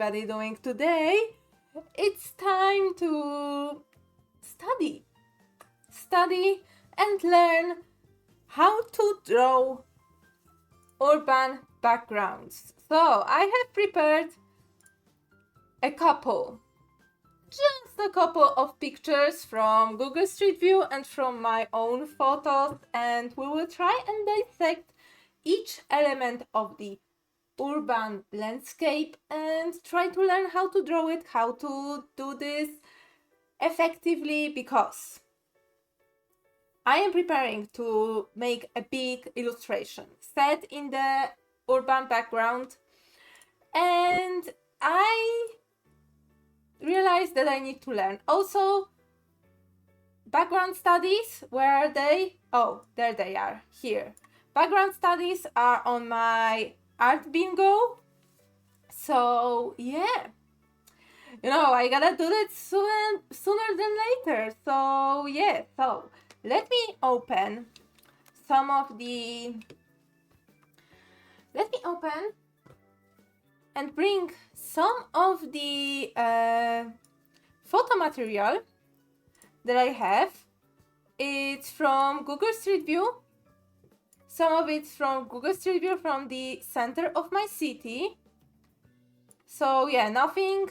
everybody doing today? It's time to study and learn how to draw urban backgrounds. So I have prepared just a couple of pictures from Google Street View and from my own photos, and we will try and dissect each element of the urban landscape and try to learn how to draw it, how to do this effectively, because I am preparing to make a big illustration set in the urban background, and I realized that I need to learn. Also, background studies, where are they? Oh, there they are, here. Background studies are on my art bingo. So yeah, I gotta do that sooner than later. So yeah, so let me open and bring some of the photo material that I have. It's from Google Street View. Some of it's from Google Street View from the center of my city. So yeah, nothing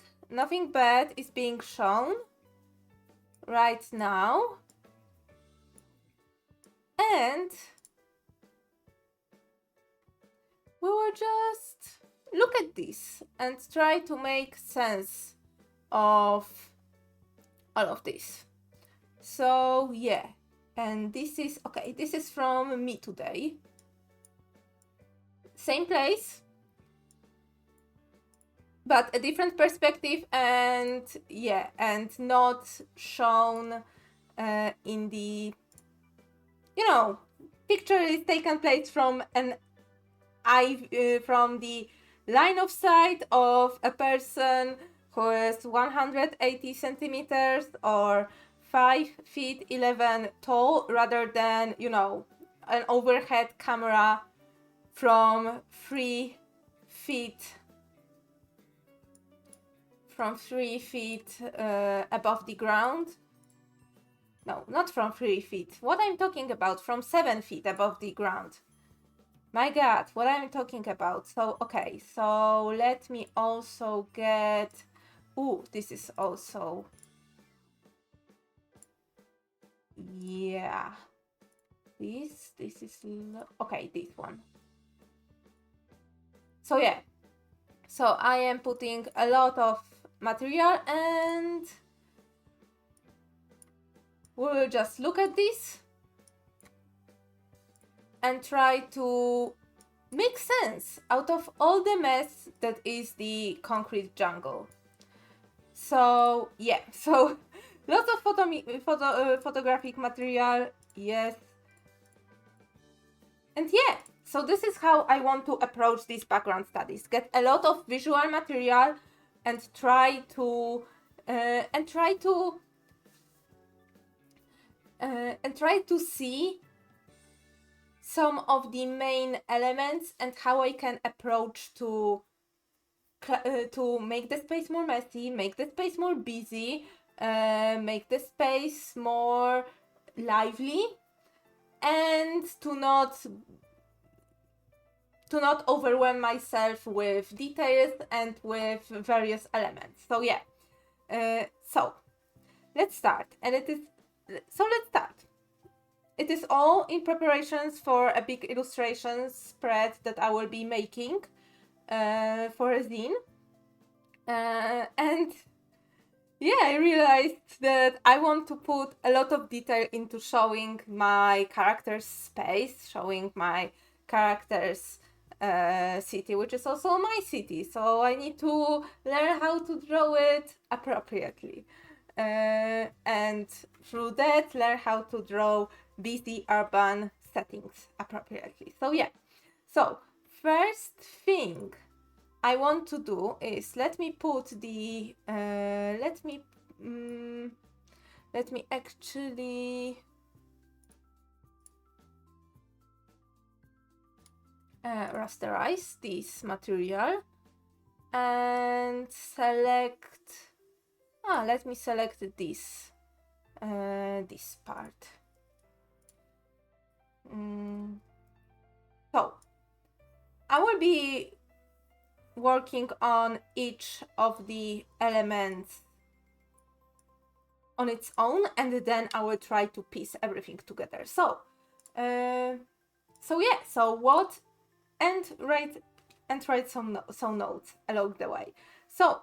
bad is being shown right now. And we will just look at this and try to make sense of all of this. So yeah, and this is from me today. Same place, but a different perspective, and yeah, and not shown in the, picture is taken place from from the line of sight of a person who is 180 centimeters or 5 feet 11 tall, rather than, an overhead camera from 3 feet above the ground. No, not from 3 feet. What I'm talking about, from 7 feet above the ground. My God, what I'm talking about. So, okay, so let me also get... Ooh, this is also... Yeah. This is... Okay, this one. So, yeah. So, I am putting a lot of material, and we'll just look at this and try to make sense out of all the mess that is the concrete jungle. So yeah, so lots of photographic material, yes. And yeah, so this is how I want to approach these background studies. Get a lot of visual material and try to see some of the main elements and how I can approach to make the space more messy, make the space more busy, make the space more lively, and to not overwhelm myself with details and with various elements. So yeah, so let's start. It is all in preparations for a big illustration spread that I will be making for a zine. And yeah, I realized that I want to put a lot of detail into showing my character's space, showing my character's city, which is also my city. So I need to learn how to draw it appropriately. And through that, learn how to draw busy urban settings appropriately. So yeah, so first thing I want to do is let me actually rasterize this material, and select, let me select this part. So I will be working on each of the elements on its own, and then I will try to piece everything together. So what, and write some notes along the way. So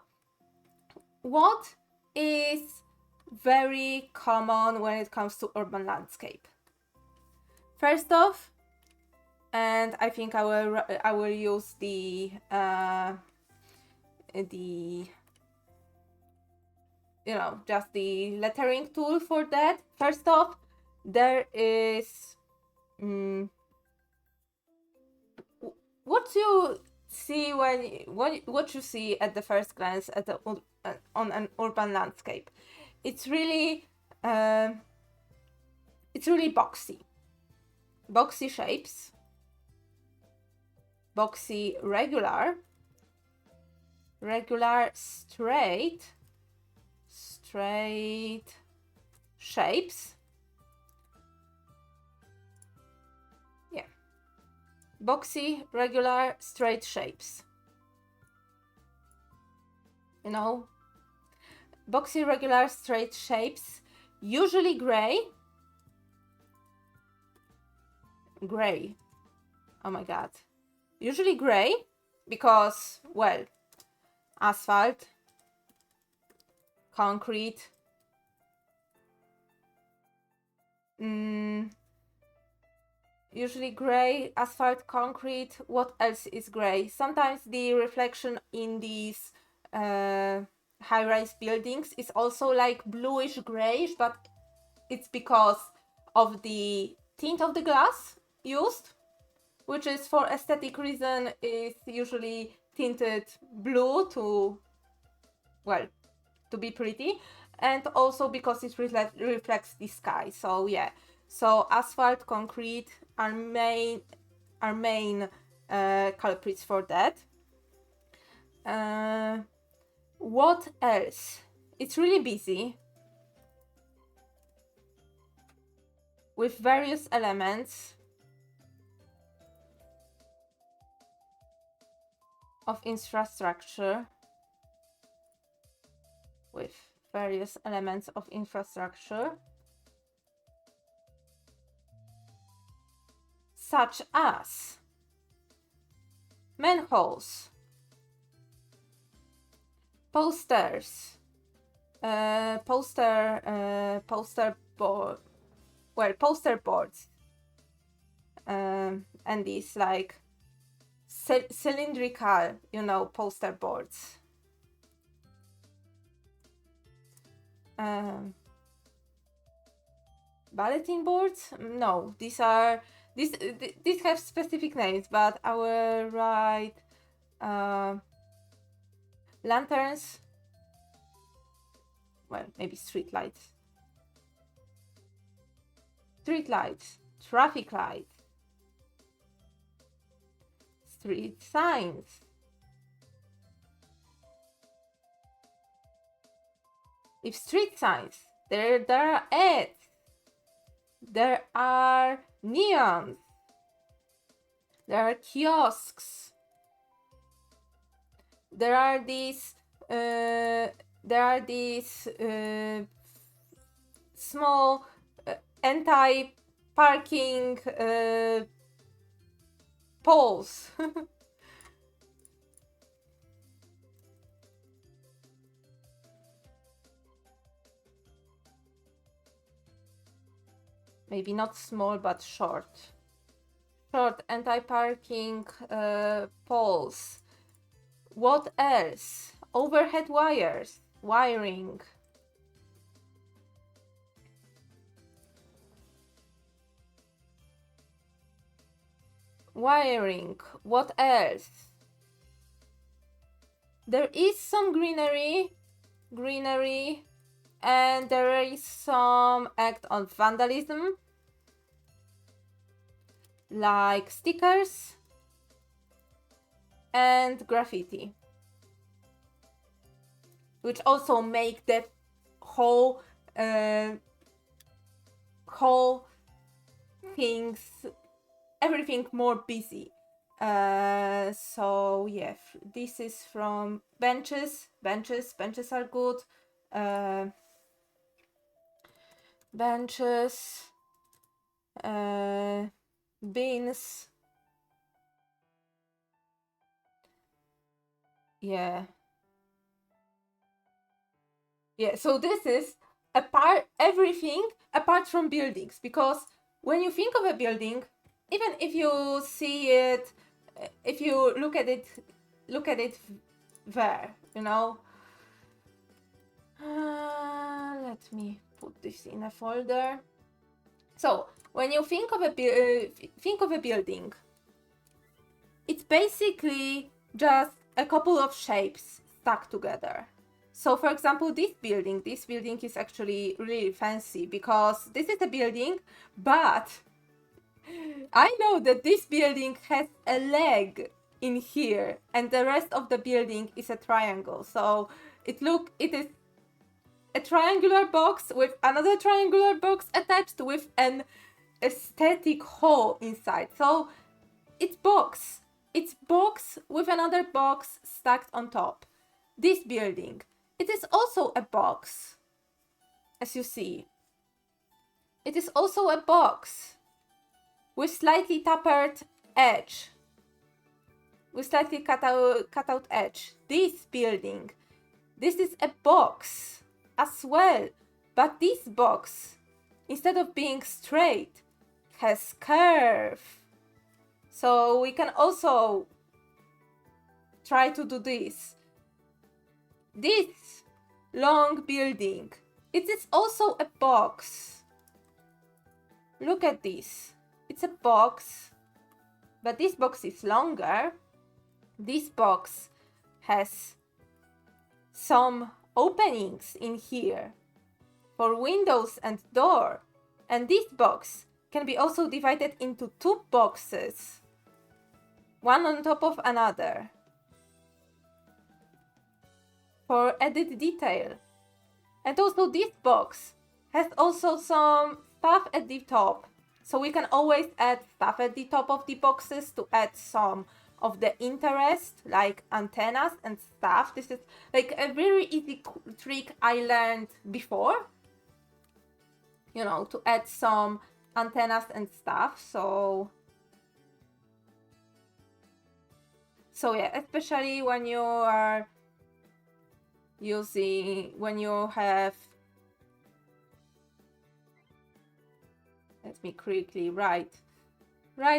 what is very common when it comes to urban landscape? First off, and I think I will use the just the lettering tool for that. First off, there is what you see what you see at the first glance on an urban landscape. It's really boxy shapes, boxy regular, straight shapes. Yeah, boxy, regular, straight shapes. Boxy, regular, straight shapes, usually gray. Oh my god. Usually gray because, well, asphalt, concrete, usually gray, asphalt, concrete. What else is gray? Sometimes the reflection in these high-rise buildings is also like bluish grayish, but it's because of the tint of the glass used, which is for aesthetic reason is usually tinted blue to be pretty, and also because it reflects the sky. So yeah, so asphalt, concrete are main culprits for that. What else? It's really busy with various elements of infrastructure. Such as manholes, posters, poster boards, and these like cylindrical, poster boards. Bulletin boards? No, these have specific names, but I will write lanterns. Well, maybe street lights, traffic lights, street signs. If street signs, there are ads, there are neons, there are kiosks, there are these small anti-parking poles. Maybe not small, but short anti-parking poles. What else? Overhead wires, wiring. What else? There is some greenery, and there is some act of vandalism, like stickers and graffiti. which also make the whole whole everything more busy. So yeah, this is from benches are good. Benches, bins, yeah, so this is everything apart from buildings, because when you think of a building, even if you see it, if you look at it there, you know. Let me put this in a folder. So when you think of a building, it's basically just a couple of shapes stuck together. So for example, this building is actually really fancy because this is a building, but I know that this building has a leg in here and the rest of the building is a triangle. So it is a triangular box with another triangular box attached with an aesthetic hole inside. So it's box with another box stacked on top. This building, it is also a box, as you see. It is also a box with slightly tapered edge, with slightly cut out edge. This building, this is a box as well, but this box, instead of being straight, has curve. So we can also try to do this. This long building, it is also a box. Look at this. It's a box, but this box is longer. This box has some openings in here for windows and door. And this box can be also divided into two boxes, one on top of another, for added detail. And also this box has also some stuff at the top. So we can always add stuff at the top of the boxes to add some of the interest, like antennas and stuff. This is like a very easy trick I learned before, you know, to add some antennas and stuff. So yeah, especially when you are when you have, let me quickly write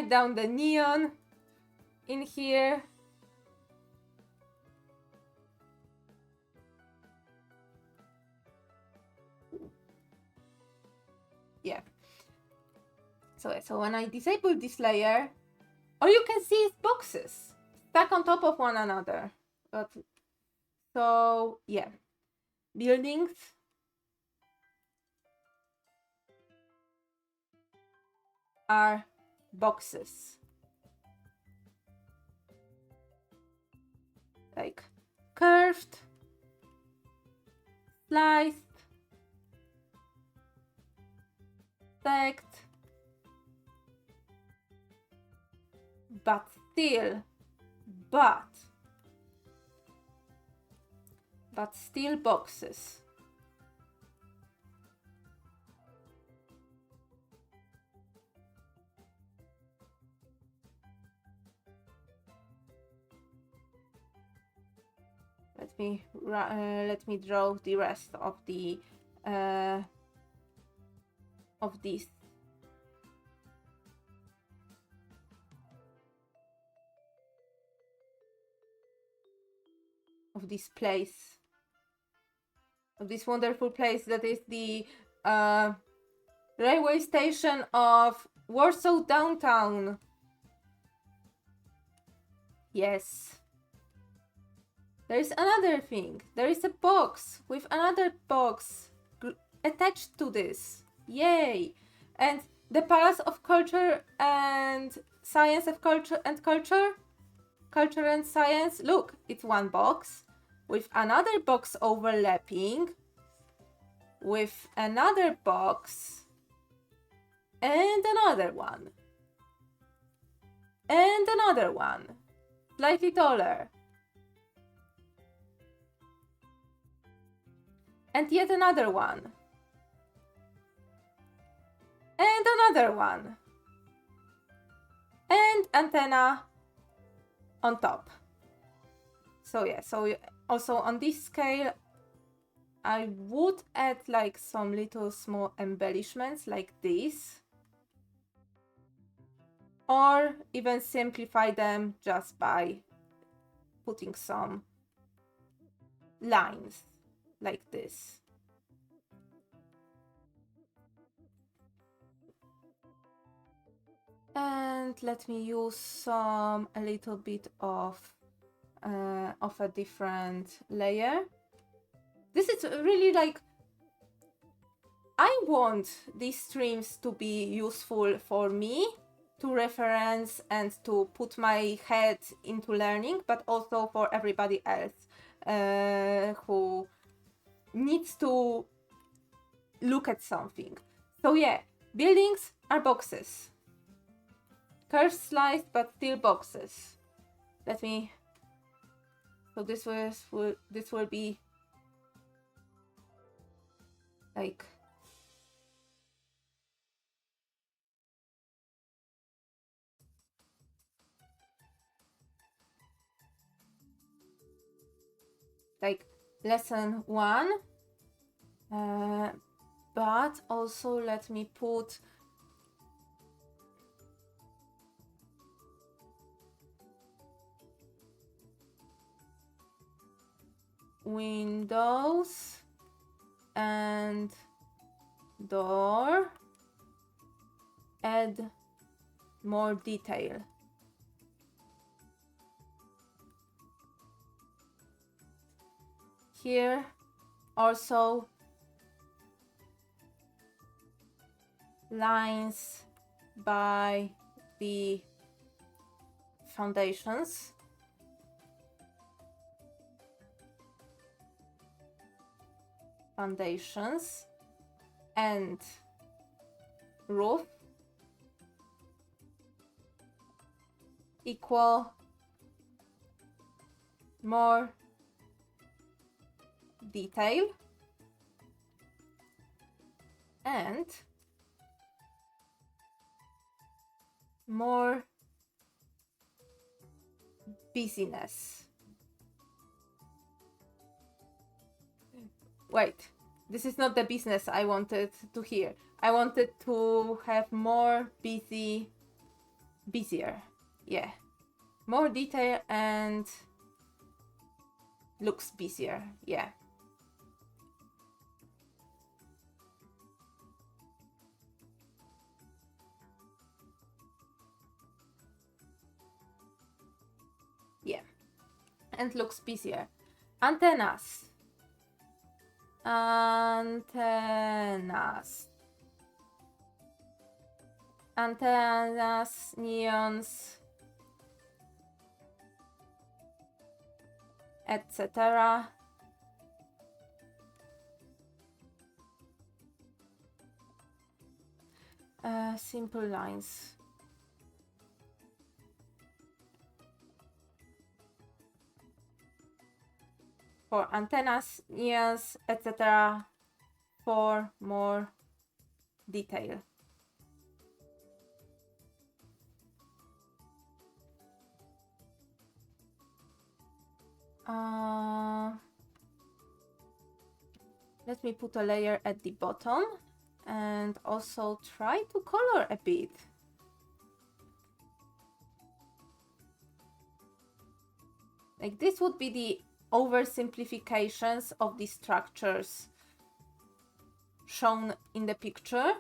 down the neon in here. Yeah. So when I disable this layer, all you can see is boxes stacked on top of one another. But so yeah, buildings are boxes, like curved, sliced, stacked, but still boxes. Let me draw the rest of the of this. Of this place, of this wonderful place that is the railway station of Warsaw downtown. Yes. There is another thing. There is a box with another box attached to this. Yay! And the Palace of Culture and Science of Culture and Culture and Science. Look, it's one box. with another box overlapping, with another box, and another one, and another one, slightly taller, and yet another one, and another one, and antenna on top. So yeah, so also on this scale, I would add like some little small embellishments like this, or even simplify them just by putting some lines like this. And let me use a little bit of a different layer. This is really like, I want these streams to be useful for me, to reference and to put my head into learning, but also for everybody else who needs to look at something. So yeah, buildings are boxes. Curved sliced, but still boxes. Let me. So this will be like lesson 1, but also let me put windows and door, add more detail. Here also lines by the foundations. And roof equal more detail and more busyness. Wait, this is not the business I wanted to hear. I wanted to have more busier. Yeah, more detail and looks busier. Yeah. Yeah, and looks busier. Antennas. Antennas, neons, etc. Simple lines. For antennas, neons, etc. for more detail. Let me put a layer at the bottom and also try to color a bit. Like this would be the oversimplifications of the structures shown in the picture.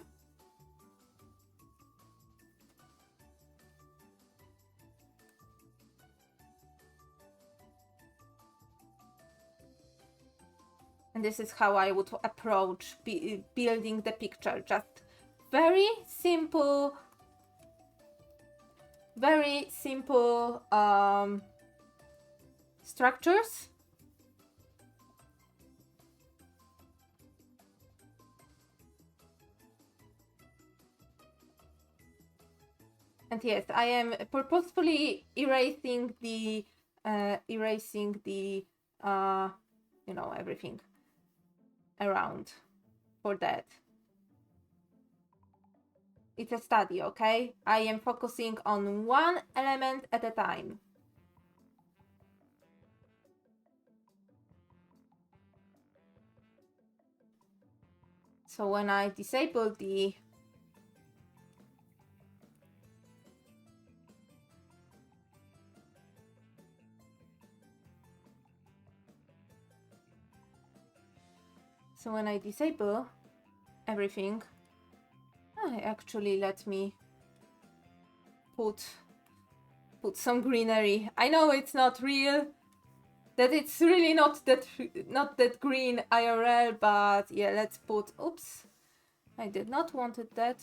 And this is how I would approach building the picture. Just very simple structures And yes, I am purposefully erasing the you know, everything around for that. It's a study, okay? I am focusing on one element at a time. So when I disable the everything, actually let me put some greenery. I know it's not real, that it's really not that green IRL, but yeah, let's put, oops, I did not wanted that.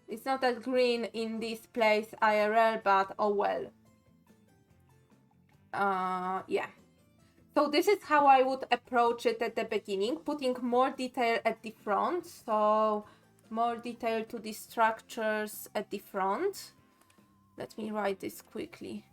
It's not that green in this place IRL, but oh well. Yeah. So this is how I would approach it at the beginning, putting more detail at the front. So more detail to the structures at the front. Let me write this quickly.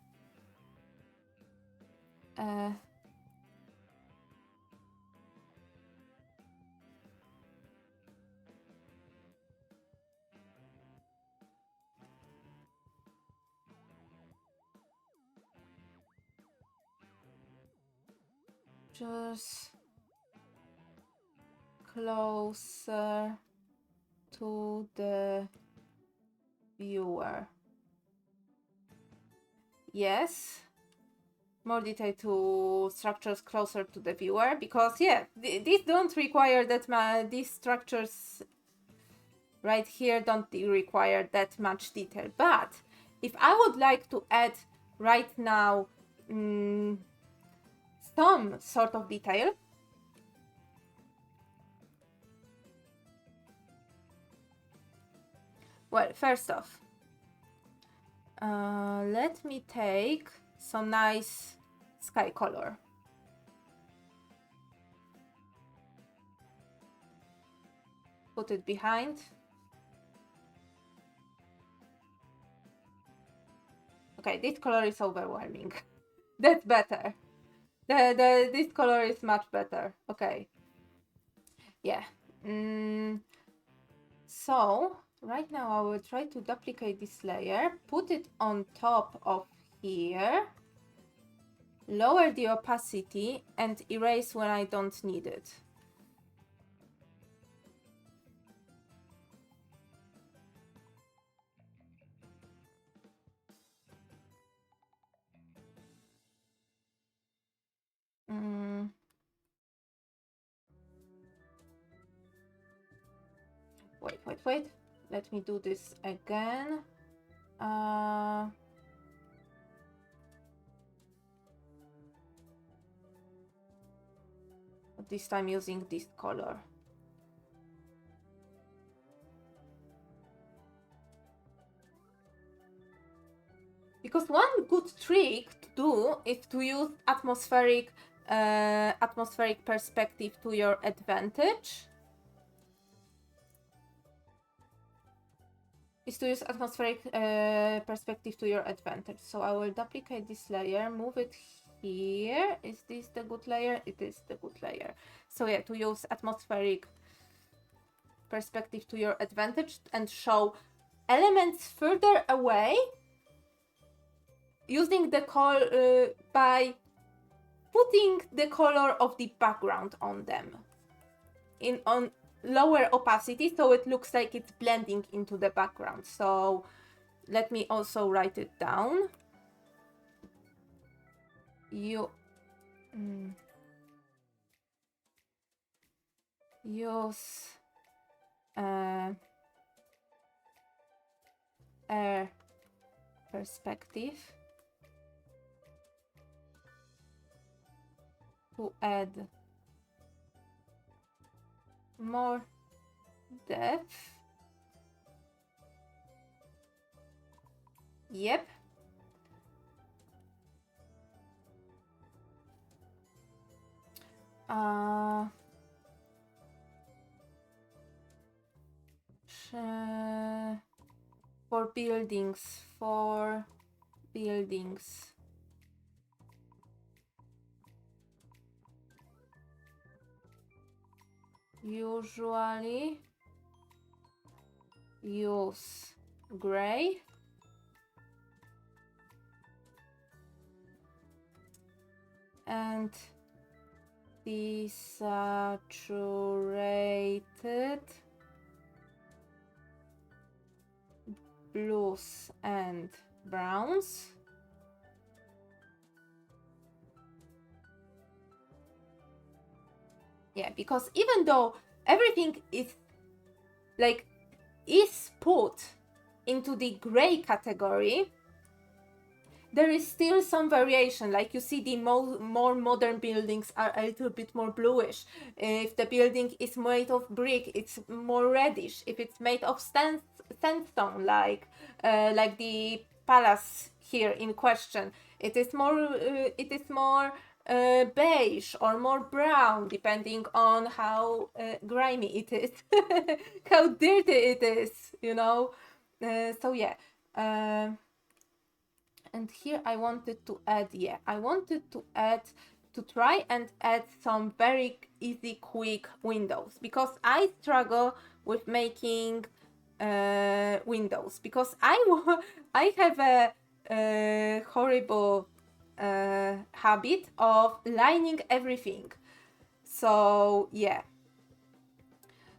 Just closer to the viewer. Yes. More detail to structures closer to the viewer, because yeah, these don't require that much. These structures right here don't require that much detail. But if I would like to add right now some sort of detail, well, first off, let me take some nice sky color. Put it behind. Okay, this color is overwhelming. That's better. This color is much better. Okay. Yeah. So right now I will try to duplicate this layer, put it on top of here, lower the opacity, and erase when I don't need it. Wait. Let me do this again. This time using this color. Because one good trick to do is to use atmospheric perspective to your advantage. So I will duplicate this layer, move it here. Is this the good layer? It is the good layer. So yeah, to use atmospheric perspective to your advantage and show elements further away, using the color by putting the color of the background on them on lower opacity, so it looks like it's blending into the background. So let me also write it down. Use air perspective to add more depth. Yep. buildings, for buildings. Usually use gray. And desaturated blues and browns. Yeah, because even though everything is put into the gray category, there is still some variation. Like you see, the more modern buildings are a little bit more bluish. If the building is made of brick, it's more reddish. If it's made of sandstone, like the palace here in question, it is more beige or more brown, depending on how grimy it is, how dirty it is, you know. So yeah. And here I wanted to add, to try and add some very easy, quick windows, because I struggle with making windows, because I have a horrible habit of lining everything. So yeah.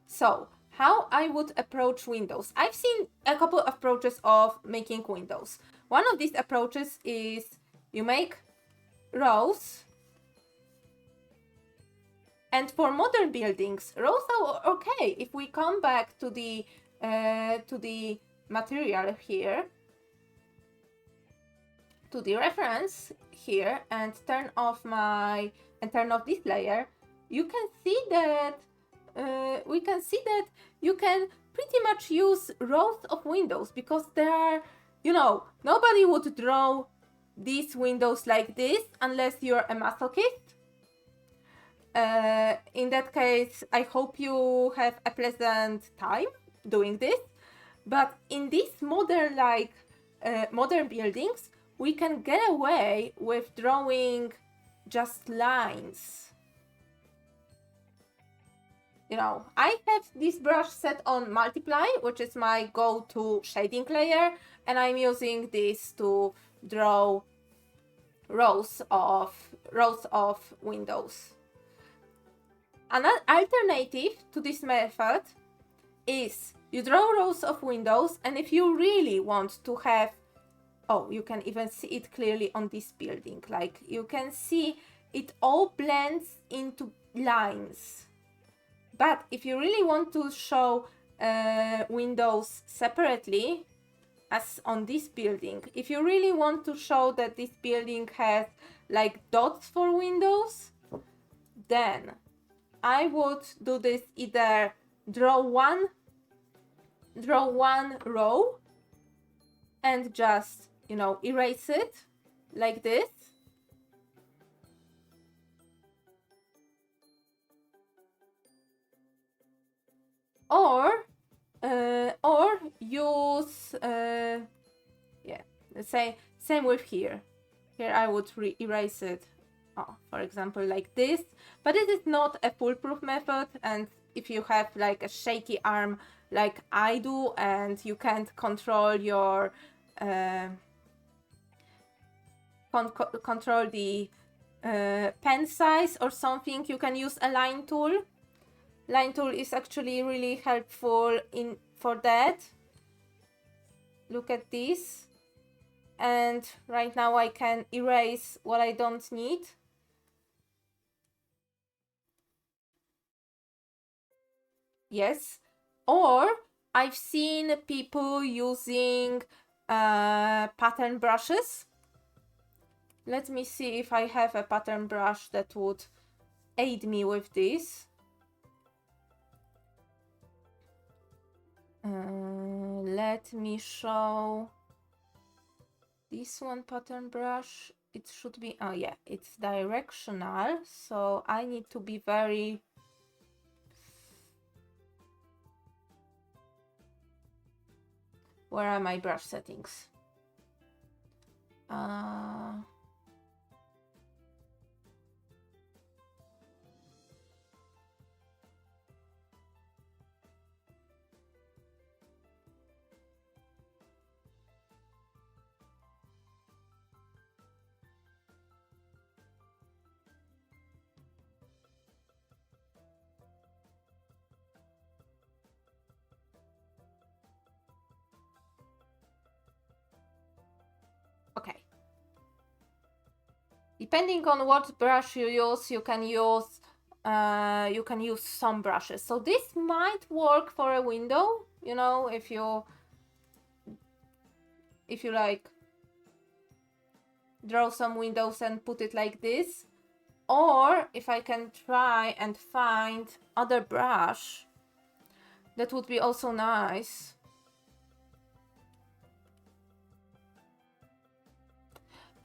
So how I would approach windows. I've seen a couple of approaches of making windows. One of these approaches is you make rows, and for modern buildings, rows are okay. If we come back to the material here, to the reference here, and turn off this layer, you can see that we can see that you can pretty much use rows of windows, because there are, nobody would draw these windows like this unless you're a masochist. In that case, I hope you have a pleasant time doing this. But in these modern buildings, we can get away with drawing just lines. I have this brush set on multiply, which is my go-to shading layer, and I'm using this to draw rows of windows. Another alternative to this method is you draw rows of windows, and if you really want to have, you can even see it clearly on this building, like you can see it all blends into lines. But if you really want to show windows separately, as on this building, if you really want to show that this building has like dots for windows, then I would do this, either draw one row and just, erase it like this. Or use, same with here. Here I would erase it, for example, like this. But it is not a foolproof method, and if you have like a shaky arm like I do, and you can't control your control the pen size or something, you can use a line tool. Line tool is actually really helpful for that. Look at this. And right now I can erase what I don't need. Yes. Or I've seen people using pattern brushes. Let me see if I have a pattern brush that would aid me with this. Let me show this one pattern brush. It should be, it's directional, so I need to be very Where are my brush settings? Okay. Depending on what brush you use, you can use some brushes. So this might work for a window, you know, if you like draw some windows and put it like this. Or if I can try and find other brush, that would be also nice.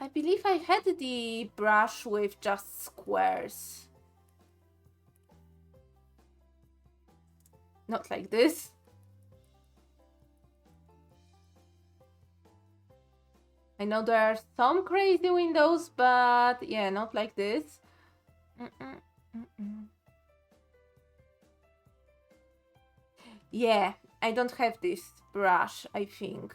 I believe I had the brush with just squares. Not like this. I know there are some crazy windows, but yeah, not like this. Yeah, I don't have this brush, I think.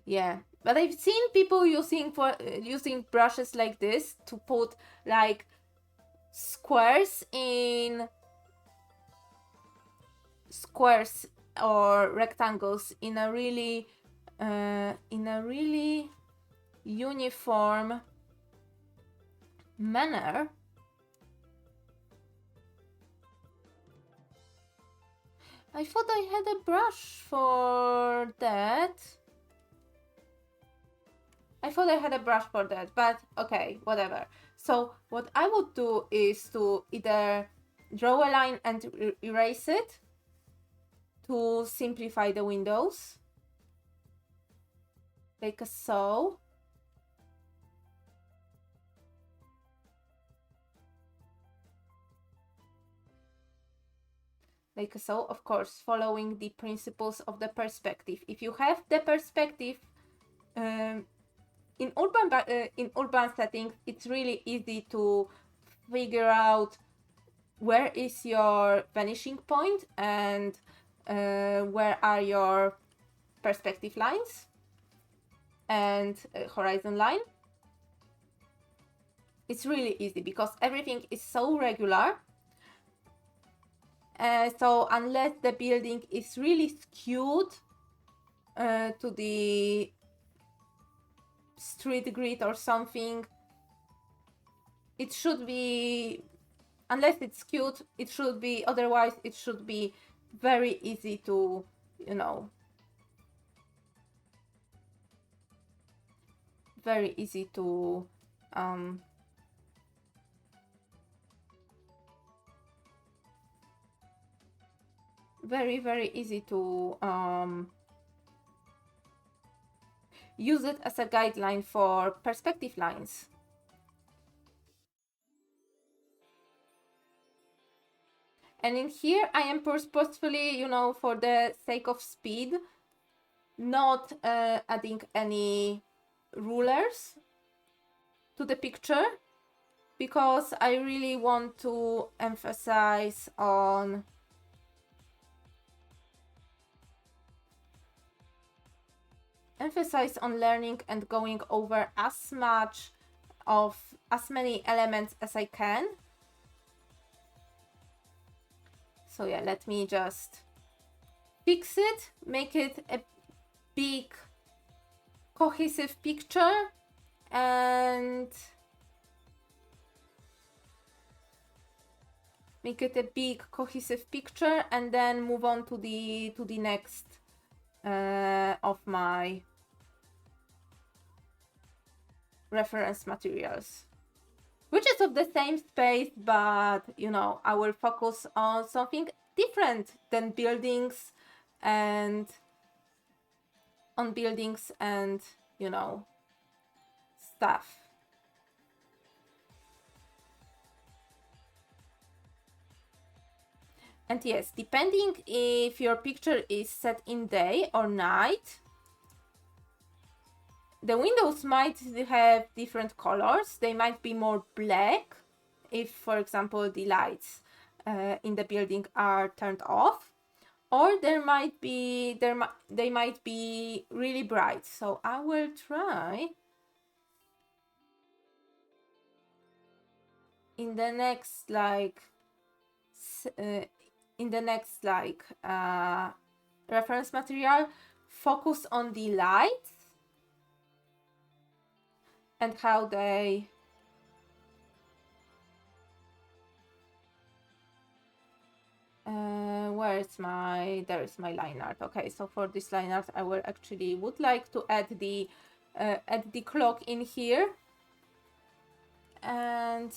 Yeah, but I've seen people using brushes like this to put like squares or rectangles in a really uniform manner. I thought I had a brush for that. But okay, whatever. So what I would do is to either draw a line and erase it to simplify the windows, like so. Like so, of course, following the principles of the perspective. If you have the perspective, in urban settings, it's really easy to figure out where is your vanishing point and where are your perspective lines and horizon line. It's really easy because everything is so regular. So unless the building is really skewed to the street grid or something, it should be, unless it's skewed, it should be, otherwise it should be very easy to, you know, very easy to very easy to use it as a guideline for perspective lines. And in here I am purposefully, you know, for the sake of speed, not adding any rulers to the picture, because I really want to emphasize on learning and going over as many elements as I can. So yeah, let me just fix it, make it a big cohesive picture, and then move on to the next of my reference materials, which is of the same space, but you know, I will focus on something different than buildings and you know, stuff. And yes, depending if your picture is set in day or night, the windows might have different colors. They might be more black if, for example, the lights in the building are turned off, or they might be really bright. So I will try in the next reference material, focus on the lights and how they there is my line art. Okay, so for this line art I would like to add the clock in here, and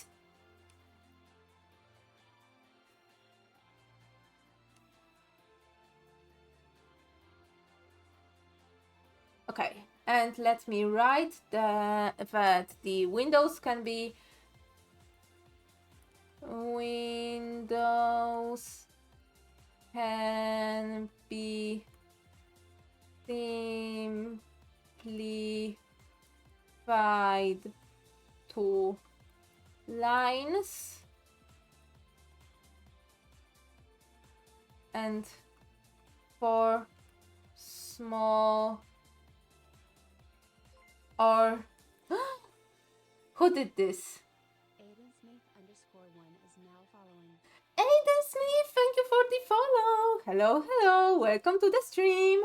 okay, and let me write that the windows can be simplified to lines and for small or who did this? Aiden Smith, thank you for the follow. Hello, hello, welcome to the stream.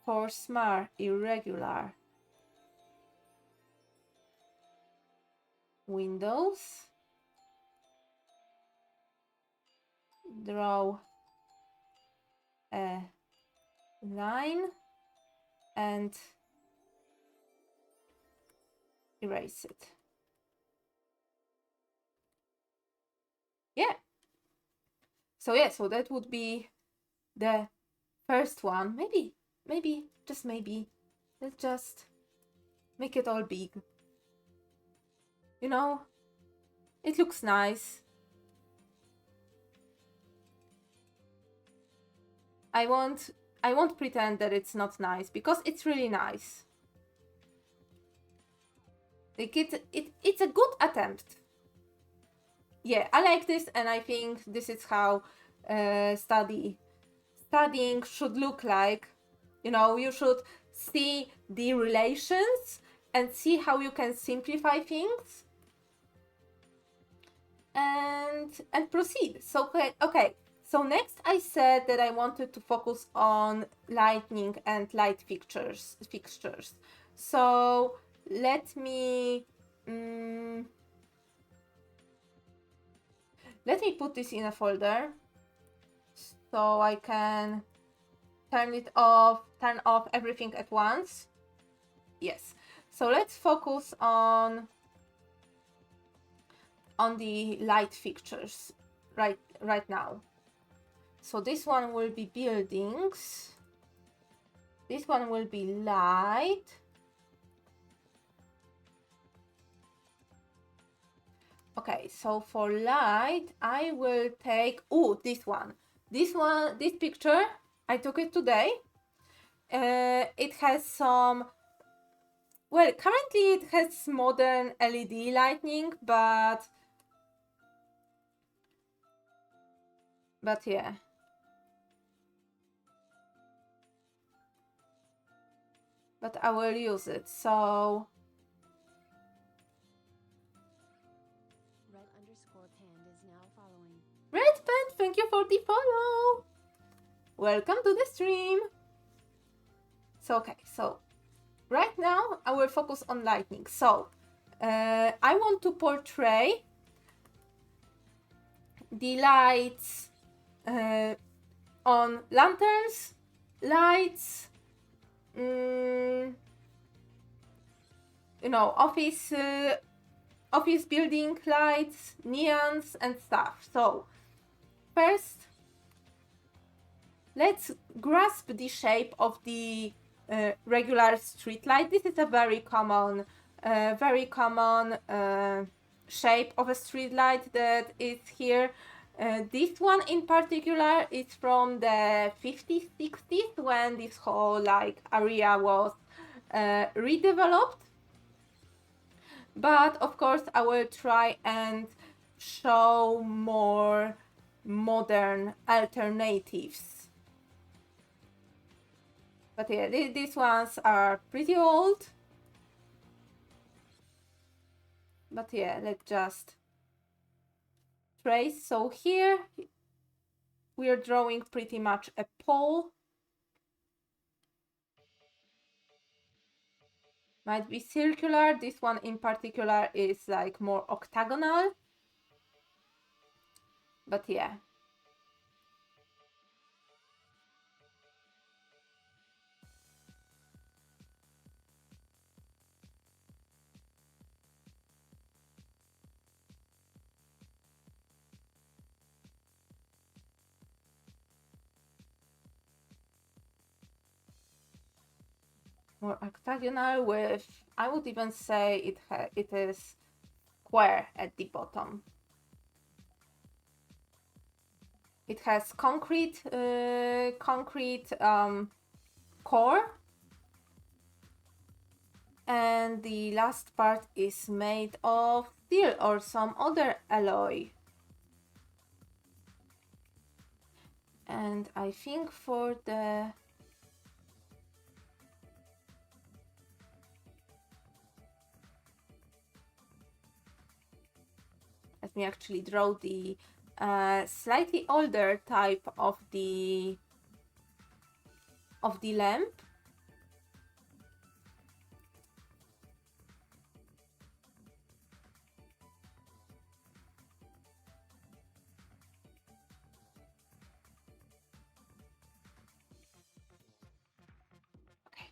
For smart, irregular windows, draw a line and erase it. Yeah. So yeah, so that would be the first one. Maybe, just maybe, let's just make it all big. You know, it looks nice. I won't pretend that it's not nice, because it's really nice. Like it's a good attempt. Yeah, I like this, and I think this is how studying should look like. You know, you should see the relations and see how you can simplify things and proceed. So okay. So next I said that I wanted to focus on lighting and light fixtures. So let me put this in a folder so I can turn off everything at once. Yes. So let's focus on the light fixtures right now. So this one will be buildings. This one will be light. Okay, so for light, I will take this one. This picture, I took it today. It has some. Well, currently it has modern LED lighting, but yeah. But I will use it, so... Red Pen, thank you for the follow! Welcome to the stream! So, okay, so... Right now, I will focus on lighting. So, I want to portray the lights on lanterns, lights, you know, office building lights, neons and stuff. So first, let's grasp the shape of the regular street light. This is a very common shape of a street light that is here. This one in particular is from the 50s, 60s, when this whole like area was redeveloped. But of course I will try and show more modern alternatives. But yeah, these ones are pretty old. But yeah, let's just trace. So here we are drawing pretty much a pole. Might be circular. This one in particular is like more octagonal. But yeah. More octagonal with, I would even say it is square at the bottom. It has concrete core, and the last part is made of steel or some other alloy. And I think for the let me actually draw the slightly older type of the lamp. Okay.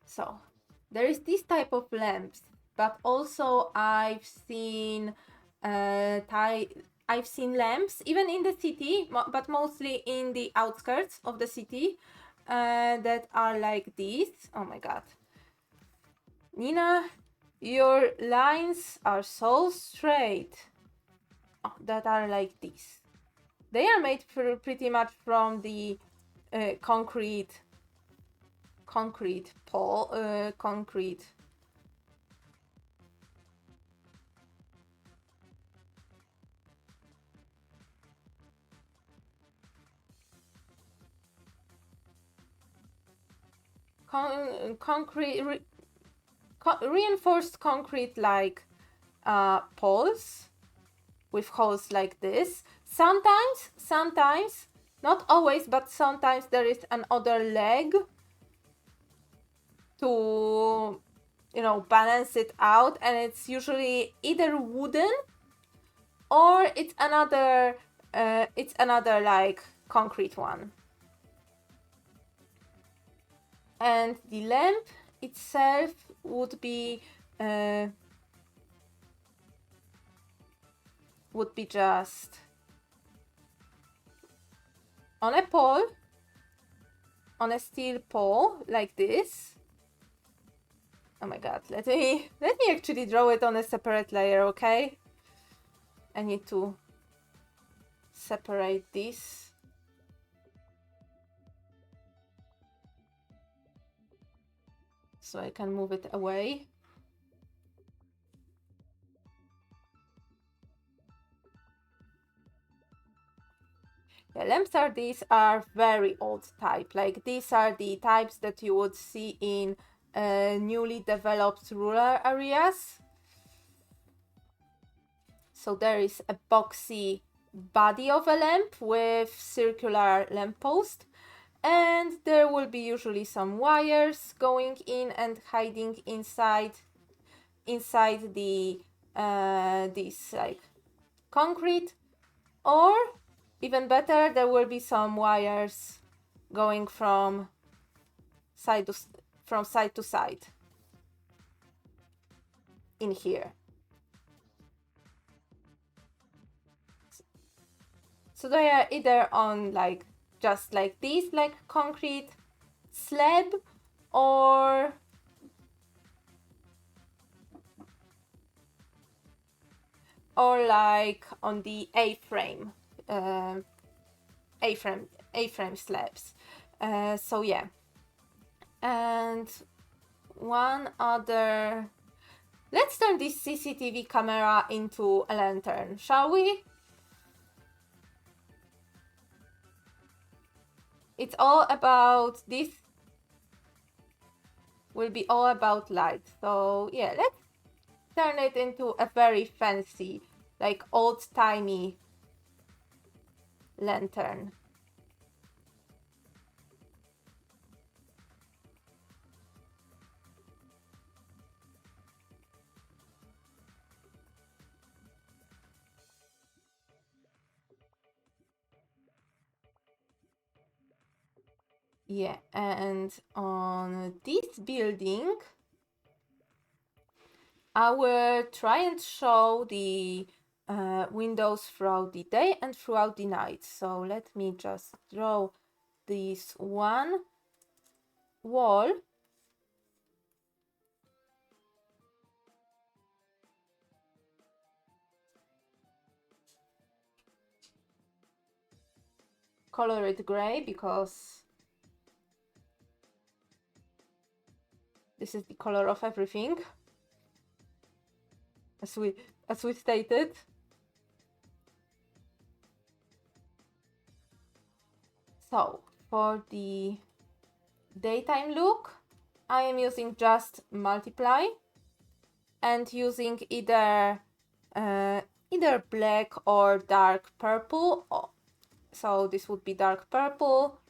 So there is this type of lamps, but also I've seen lamps even in the city, but mostly in the outskirts of the city, that are like these. Oh my god, Nina, your lines are so straight. Oh, that are like these. They are made pretty much from the concrete pole, concrete. Reinforced concrete like poles with holes like this. Sometimes, not always, but sometimes there is another leg to, you know, balance it out, and it's usually either wooden or it's another like concrete one. And the lamp itself would be just on a pole, on a steel pole like this. Oh my god, let me actually draw it on a separate layer, okay? I need to separate this. So I can move it away. The lamps these are very old type. Like these are the types that you would see in newly developed rural areas. So there is a boxy body of a lamp with circular lamppost, and there will be usually some wires going in and hiding inside the this like concrete, or even better, there will be some wires going from side to side in here. So they are either on like just like this, like concrete slab, or or like on the A-frame, A-frame slabs. So yeah. And one other, let's turn this CCTV camera into a lantern, shall we? It's all about, this will be all about light. So yeah, let's turn it into a very fancy, like old-timey lantern. Yeah, and on this building, I will try and show the windows throughout the day and throughout the night. So let me just draw this one wall. Color it gray because this is the color of everything, as we stated. So for the daytime look, I am using just multiply and using either black or dark purple. So this would be dark purple,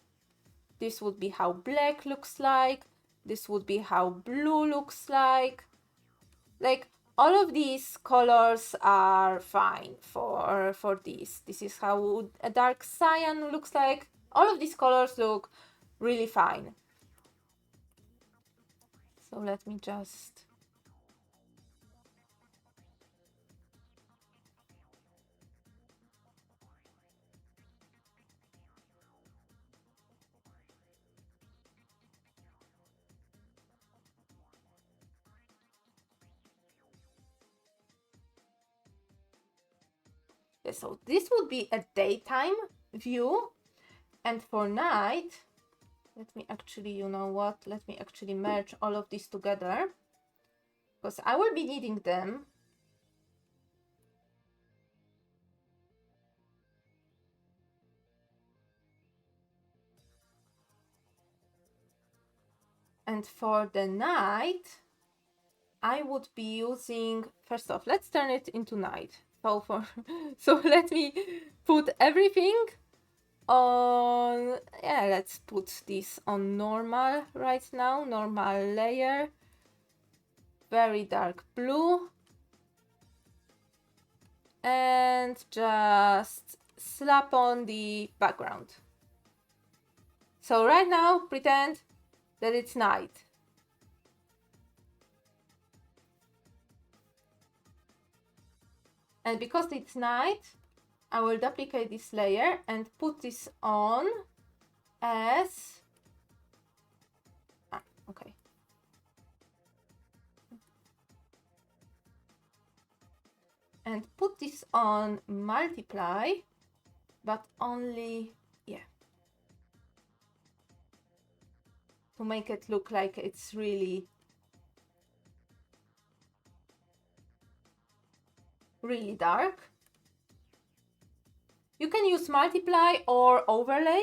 this would be how black looks like, this would be how blue looks like. Like, all of these colors are fine for this. This is how a dark cyan looks like. All of these colors look really fine. So let me just... Yeah, so this would be a daytime view. And for night, let me actually, you know what? Let me actually merge all of these together, because I will be needing them. And for the night, I would be using, first off, let's turn it into night. So let me put everything on, yeah, let's put this on normal right now, normal layer, very dark blue, and just slap on the background. So right now, pretend that it's night. And because it's night, I will duplicate this layer and put this on as... okay. And put this on multiply, but only, yeah, to make it look like it's really dark. You can use multiply or overlay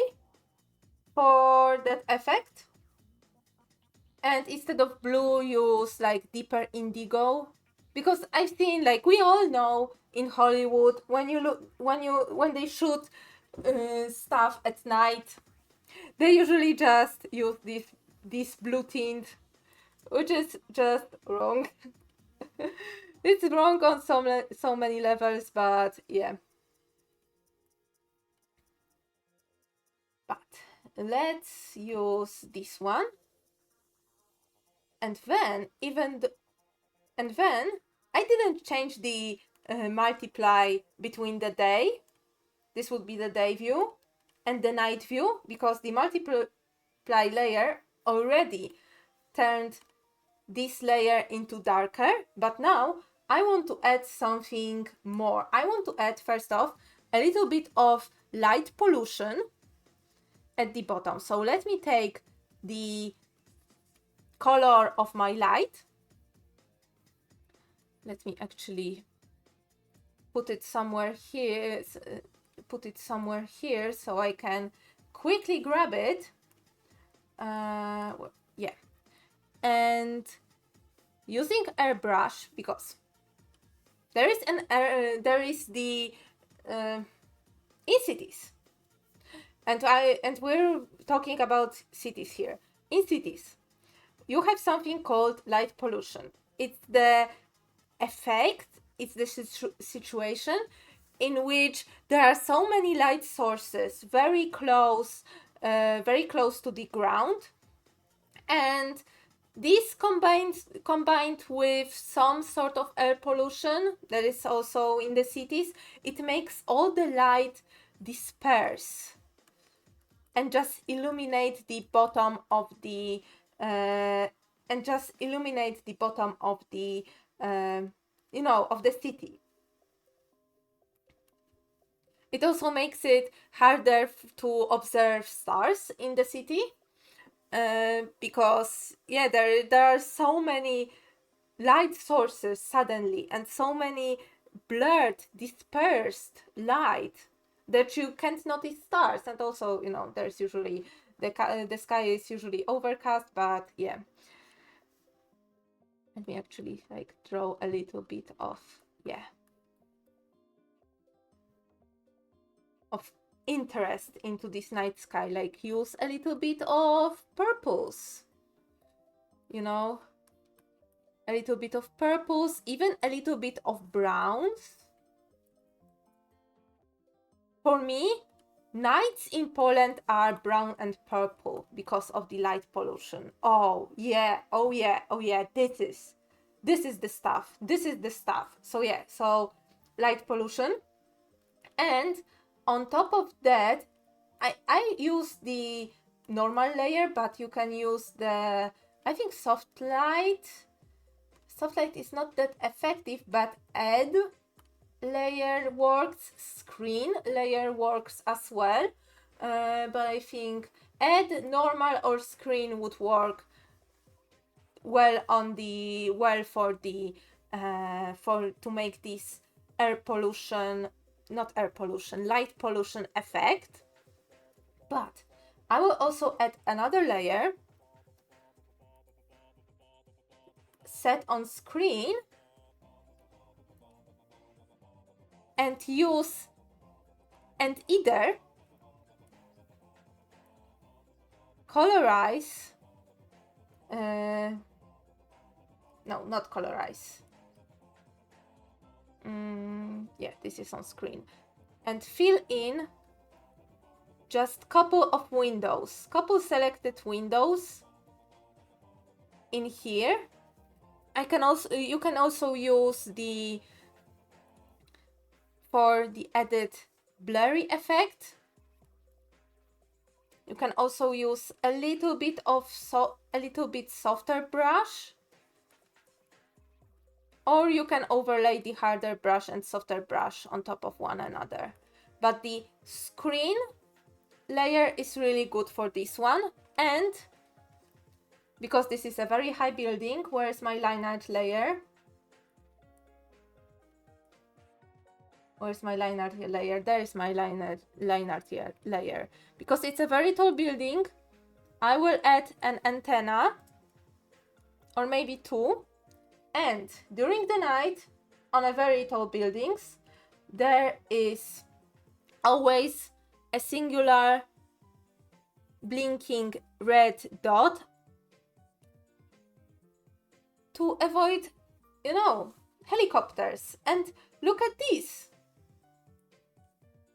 for that effect. And instead of blue, use like deeper indigo. Because I've seen, like, we all know in Hollywood, when they shoot stuff at night, they usually just use this blue tint, which is just wrong. It's wrong on so many levels, but yeah. But let's use this one. And then I didn't change the multiply between the day. This would be the day view and the night view, because the multiply layer already turned this layer into darker. But now I want to add something more. I want to add, first off, a little bit of light pollution at the bottom. So let me take the color of my light. Let me actually put it somewhere here. So I can quickly grab it. Yeah. And using airbrush, because there is the in cities, and we're talking about cities here. In cities, you have something called light pollution. It's the effect, it's the situation in which there are so many light sources very close to the ground, and this combined with some sort of air pollution that is also in the cities, it makes all the light disperse and just illuminate the bottom of the of the city. It also makes it harder to observe stars in the city, because there are so many light sources suddenly and so many blurred, dispersed light that you can't notice stars. And also, there's usually the sky is usually overcast, but yeah. Let me actually draw a little bit of interest into this night sky, use a little bit of purples, a little bit of purples, even a little bit of browns. For me, nights in Poland are brown and purple because of the light pollution. Oh yeah, this is the stuff. So light pollution. And on top of that, I use the normal layer, but you can use the, I think, soft light. Soft light is not that effective, but add layer works, screen layer works as well. But I think add, normal, or screen would work well to make this light pollution effect. But I will also add another layer, set on screen, and either colorize, no, not colorize. Yeah, this is on screen. And fill in just couple selected windows in here. You can also use for the added blurry effect. You can also use a little bit softer brush, or you can overlay the harder brush and softer brush on top of one another. But the screen layer is really good for this one, and because this is a very high building, where's my line art layer? Where's my line art layer? There is my line art layer. Because it's a very tall building, I will add an antenna, or maybe two. And during the night, on a very tall buildings, there is always a singular blinking red dot to avoid, helicopters. And look at this.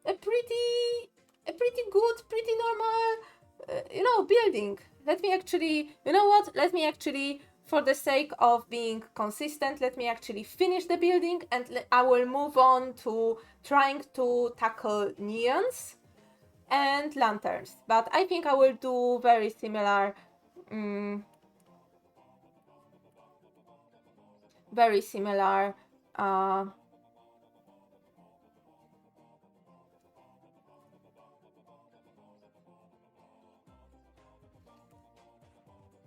A pretty good, pretty normal, building. Let me actually, for the sake of being consistent, let me actually finish the building, and I will move on to trying to tackle neons and lanterns. But I think I will do very similar I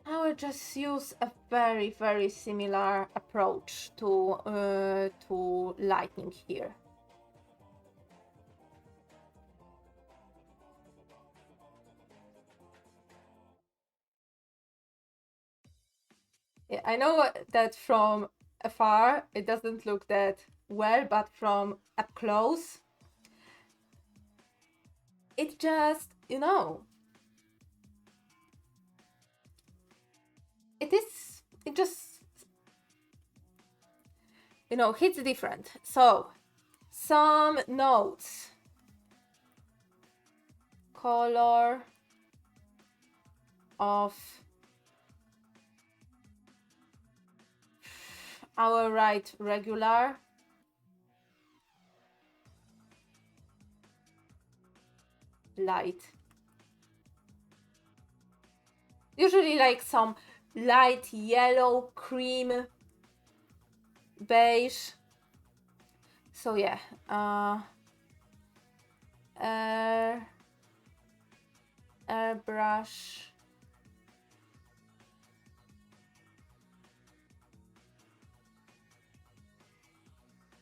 will just use a very, very similar approach to lighting here. Yeah, I know that from afar it doesn't look that well, but from up close, it just, you know, it just, you know, hits different. So, some notes. Color of our right regular. Light. Usually like some light yellow, cream, beige. So yeah, airbrush.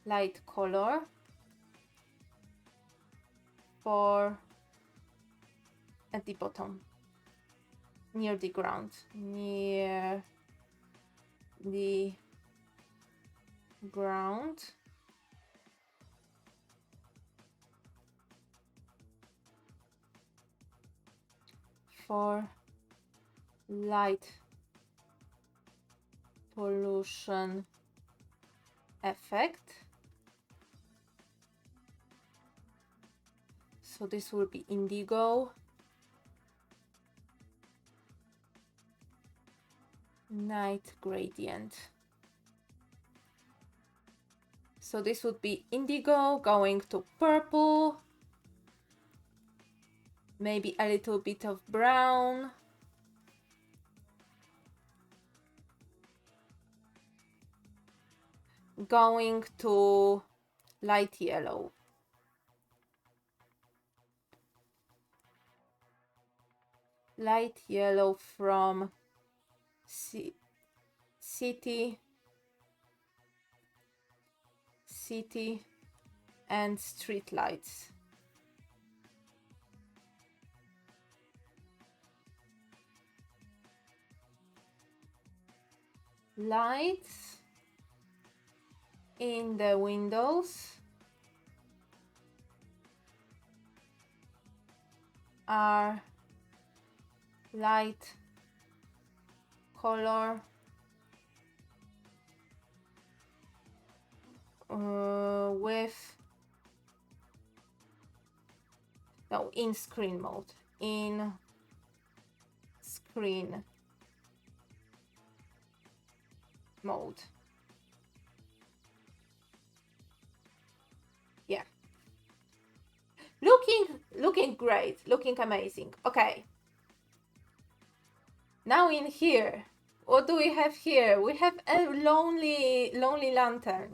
Light color for at the bottom, near the ground, near the ground. For light pollution effect. So this will be indigo. Night gradient. So this would be indigo going to purple. Maybe a little bit of brown. Going to light yellow. Light yellow from city and street lights. Lights in the windows are light color with in screen mode, in screen mode. Yeah, looking great, looking amazing. Okay, now in here, what do we have here? We have a lonely lantern.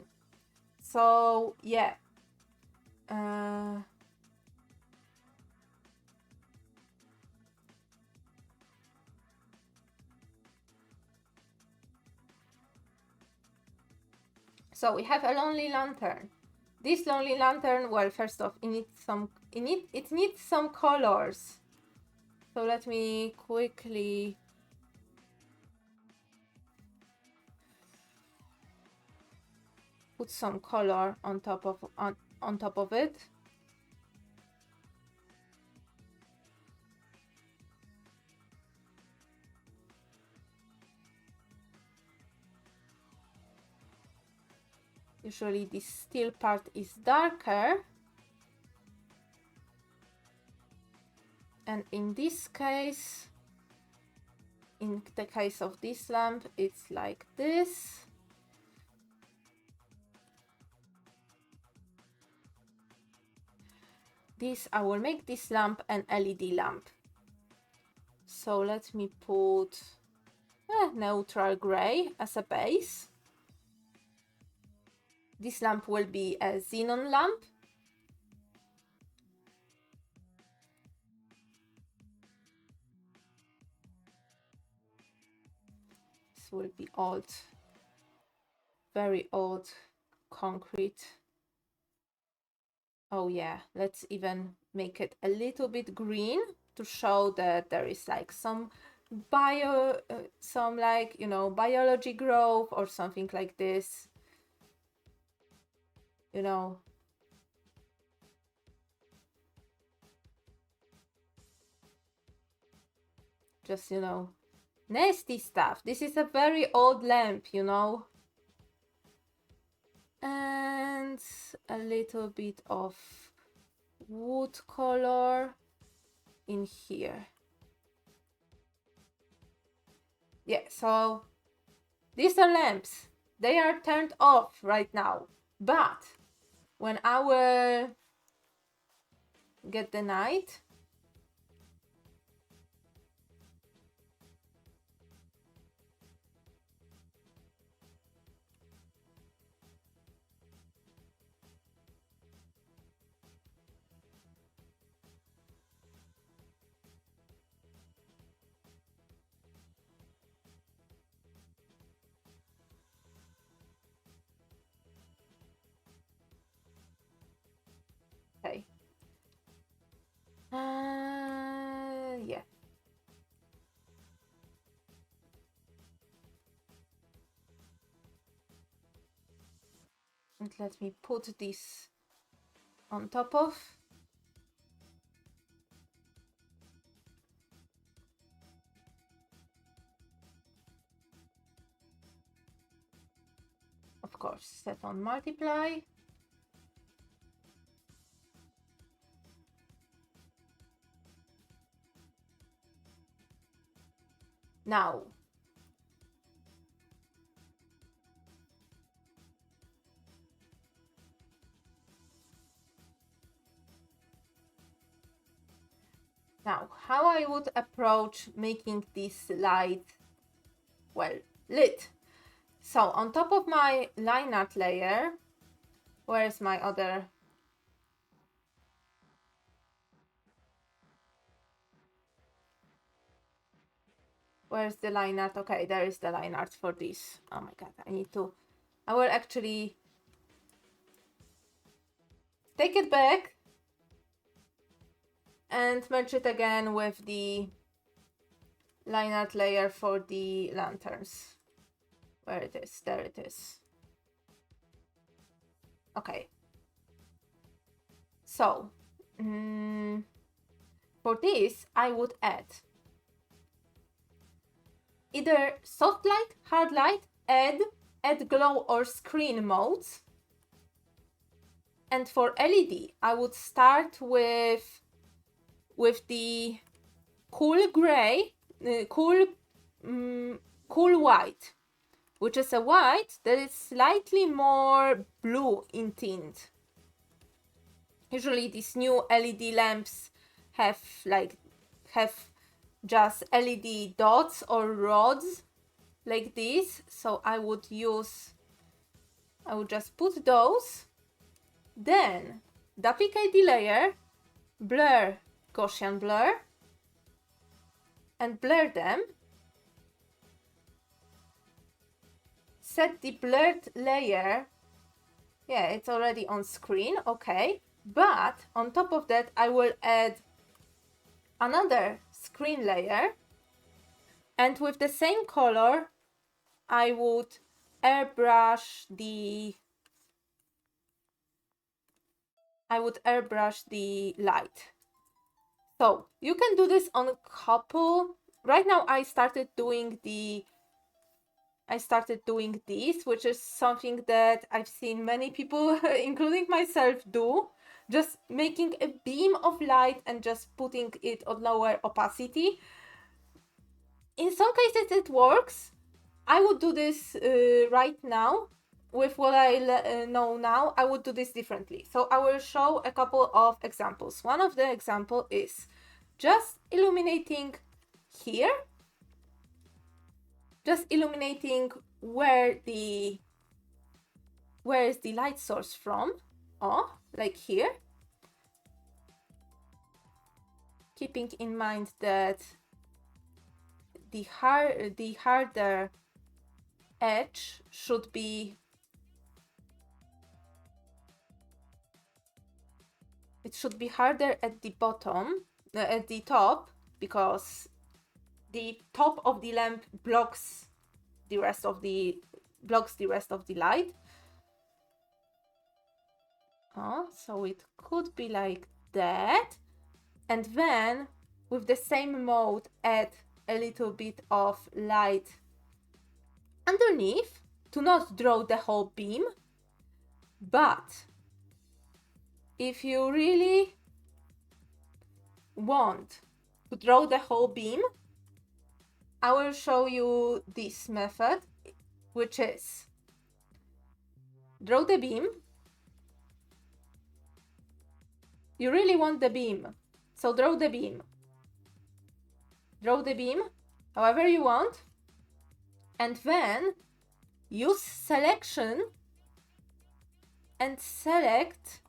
So yeah, so we have a lonely lantern. This lonely lantern, well, first off, it needs some colors. So let me quickly put some color on top of it. Usually this steel part is darker. And in this case, in the case of this lamp, it's like this. I will make this lamp an LED lamp. So let me put neutral gray as a base. This lamp will be a xenon lamp. This will be old, very old concrete. Oh yeah, let's even make it a little bit green to show that there is like some like, you know, biology growth or something like this, you know. Just, you know, nasty stuff. This is a very old lamp, you know. And a little bit of wood color in here. Yeah, so these are lamps. They are turned off right now. But when I will get the night, okay. Yeah. And let me put this on top of. Of course, set on multiply. Now, how I would approach making this light, well, lit. So on top of my line art layer, where's my other? Where's the line art? Okay, there is the line art for this. Oh my god, I will actually take it back and merge it again with the line art layer for the lanterns. Where it is, there it is. Okay. So, for this, I would add either soft light, hard light, add glow or screen modes. And for LED, I would start with the cool gray, cool white, which is a white that is slightly more blue in tint. Usually these new LED lamps have just LED dots or rods like this. So I would just put those. Then duplicate the layer, blur, Gaussian blur, and blur them. Set the blurred layer. Yeah, it's already on screen, okay. But on top of that, I will add another screen layer. And with the same color, I would airbrush the light. So you can do this on a couple. Right now I started doing this, which is something that I've seen many people, including myself, do. Just making a beam of light and just putting it on lower opacity. In some cases it works. I would do this right now. With what I know now, I would do this differently. So I will show a couple of examples. One of the example is just illuminating here. Just illuminating where the where is the light source from? Oh, like here. Keeping in mind that the harder edge should be, it should be harder at the bottom, at the top, because the top of the lamp blocks the rest of the light. Oh, so it could be like that. And then with the same mode, add a little bit of light underneath to not draw the whole beam. But if you really want to draw the whole beam, I will show you this method, which is draw the beam. You really want the beam, so draw the beam. Draw the beam however you want, and then use selection and select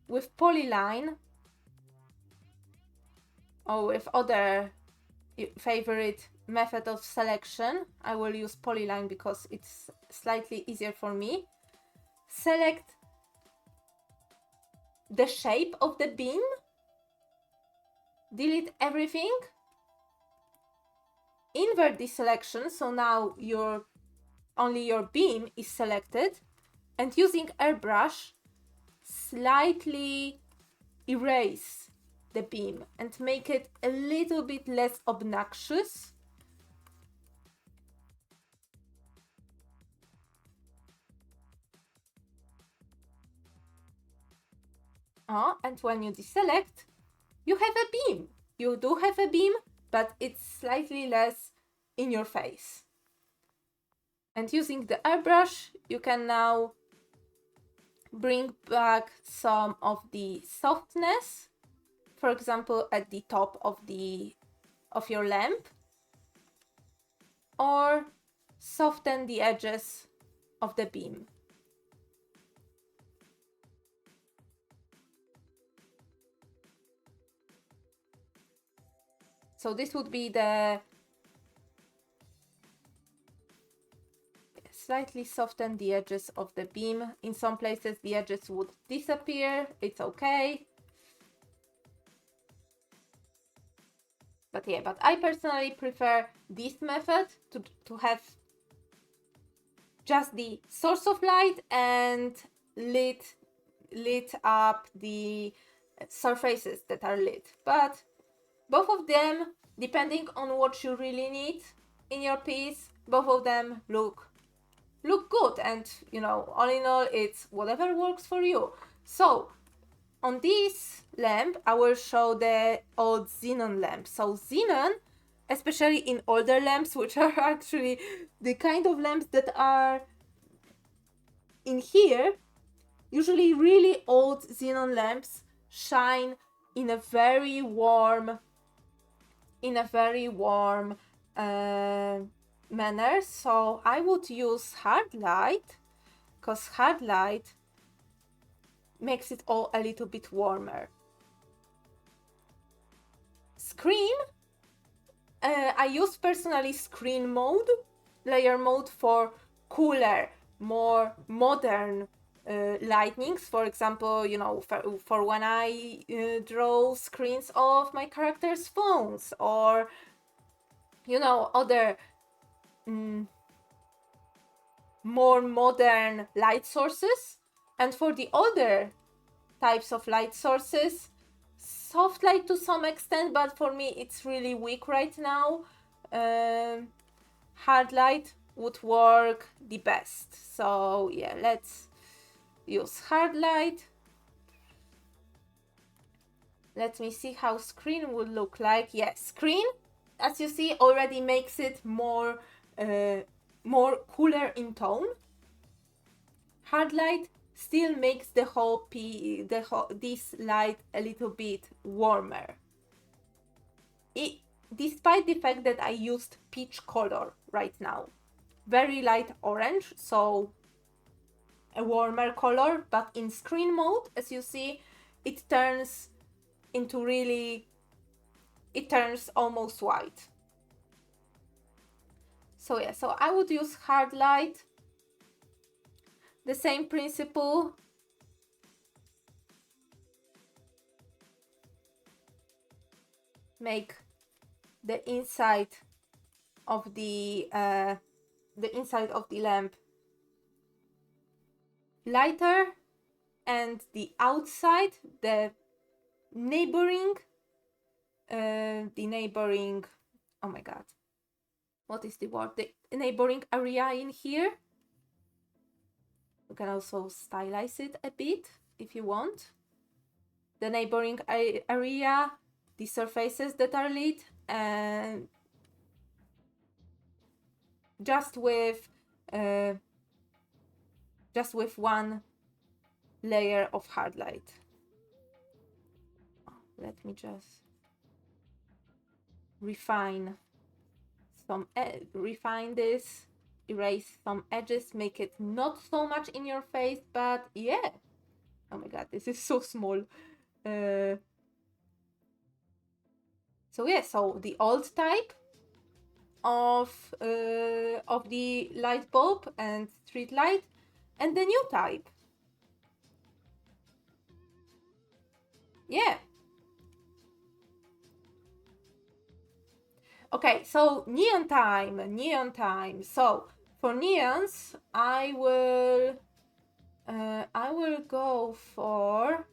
with polyline or with other favorite method of selection. I will use polyline because it's slightly easier for me. Select the shape of the beam, delete everything, invert the selection, so now only your beam is selected, and using airbrush slightly erase the beam and make it a little bit less obnoxious. Oh, and when you deselect, you have a beam. You do have a beam, but it's slightly less in your face. And using the airbrush, you can now bring back some of the softness, for example, at the top of your lamp, or soften the edges of the beam. So this would be the slightly soften the edges of the beam. In some places the edges would disappear, it's okay. But yeah, but I personally prefer this method to have just the source of light and lit up the surfaces that are lit. But both of them, depending on what you really need in your piece, both of them look good, and you know, all in all, it's whatever works for you. So on this lamp, I will show the old xenon lamp. So xenon, especially in older lamps, which are actually the kind of lamps that are in here, usually really old xenon lamps shine in a very warm manner. So I would use hard light, because hard light makes it all a little bit warmer. Screen, I use personally screen mode, layer mode, for cooler, more modern lightnings. For example, you know, for when I draw screens of my characters' phones, or you know, other more modern light sources. And for the older types of light sources, soft light to some extent, but for me it's really weak right now. Hard light would work the best. So yeah, let's use hard light. Let me see how screen would look like. Yes, screen, as you see, already makes it more cooler in tone. Hard light still makes this light a little bit warmer. Despite the fact that I used peach color right now, very light orange, so a warmer color, but in screen mode, as you see, it turns into really, it turns almost white. So yeah, so I would use hard light, the same principle. Make the inside of the lamp lighter, and the outside, the neighboring, oh my god, what is the word? The neighboring area in here. You can also stylize it a bit if you want. The neighboring area, the surfaces that are lit, and just with one layer of hard light. Let me just refine this, erase some edges, make it not so much in your face, but yeah. Oh my god, this is so small. So yeah, so the old type of the light bulb and street light, and the new type. Yeah. Okay, so neon time. So for neons, I will go for,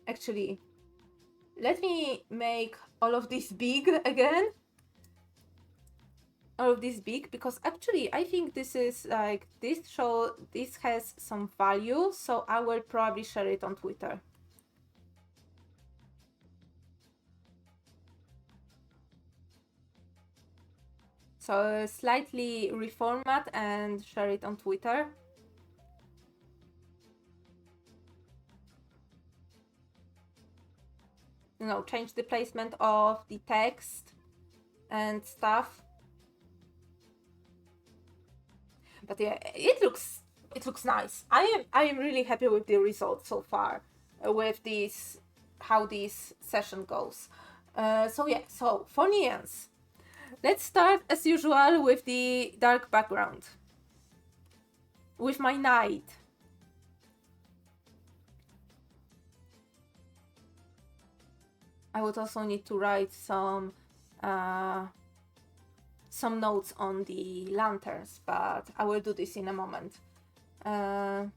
actually, let me make all of this big again. All of this big, because actually I think this is like, this has some value, so I will probably share it on Twitter. So slightly reformat and share it on Twitter. You know, change the placement of the text and stuff. But yeah, it looks nice. I am really happy with the results so far, with this, how this session goes. So yeah, so for neons, let's start as usual with the dark background, with my night. I would also need to write some notes on the lanterns, but I will do this in a moment. So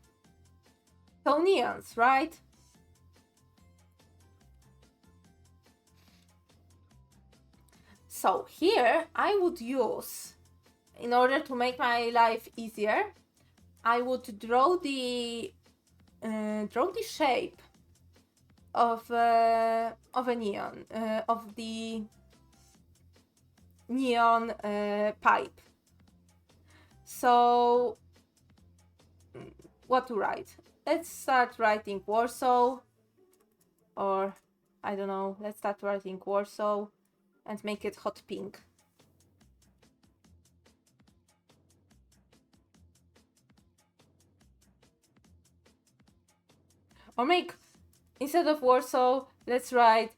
neons, right? So here I would use, in order to make my life easier, I would draw the shape of a neon, of the neon pipe. So what to write? Let's start writing Warsaw, or I don't know, let's start writing Warsaw and make it hot pink. Or make, instead of Warsaw, let's write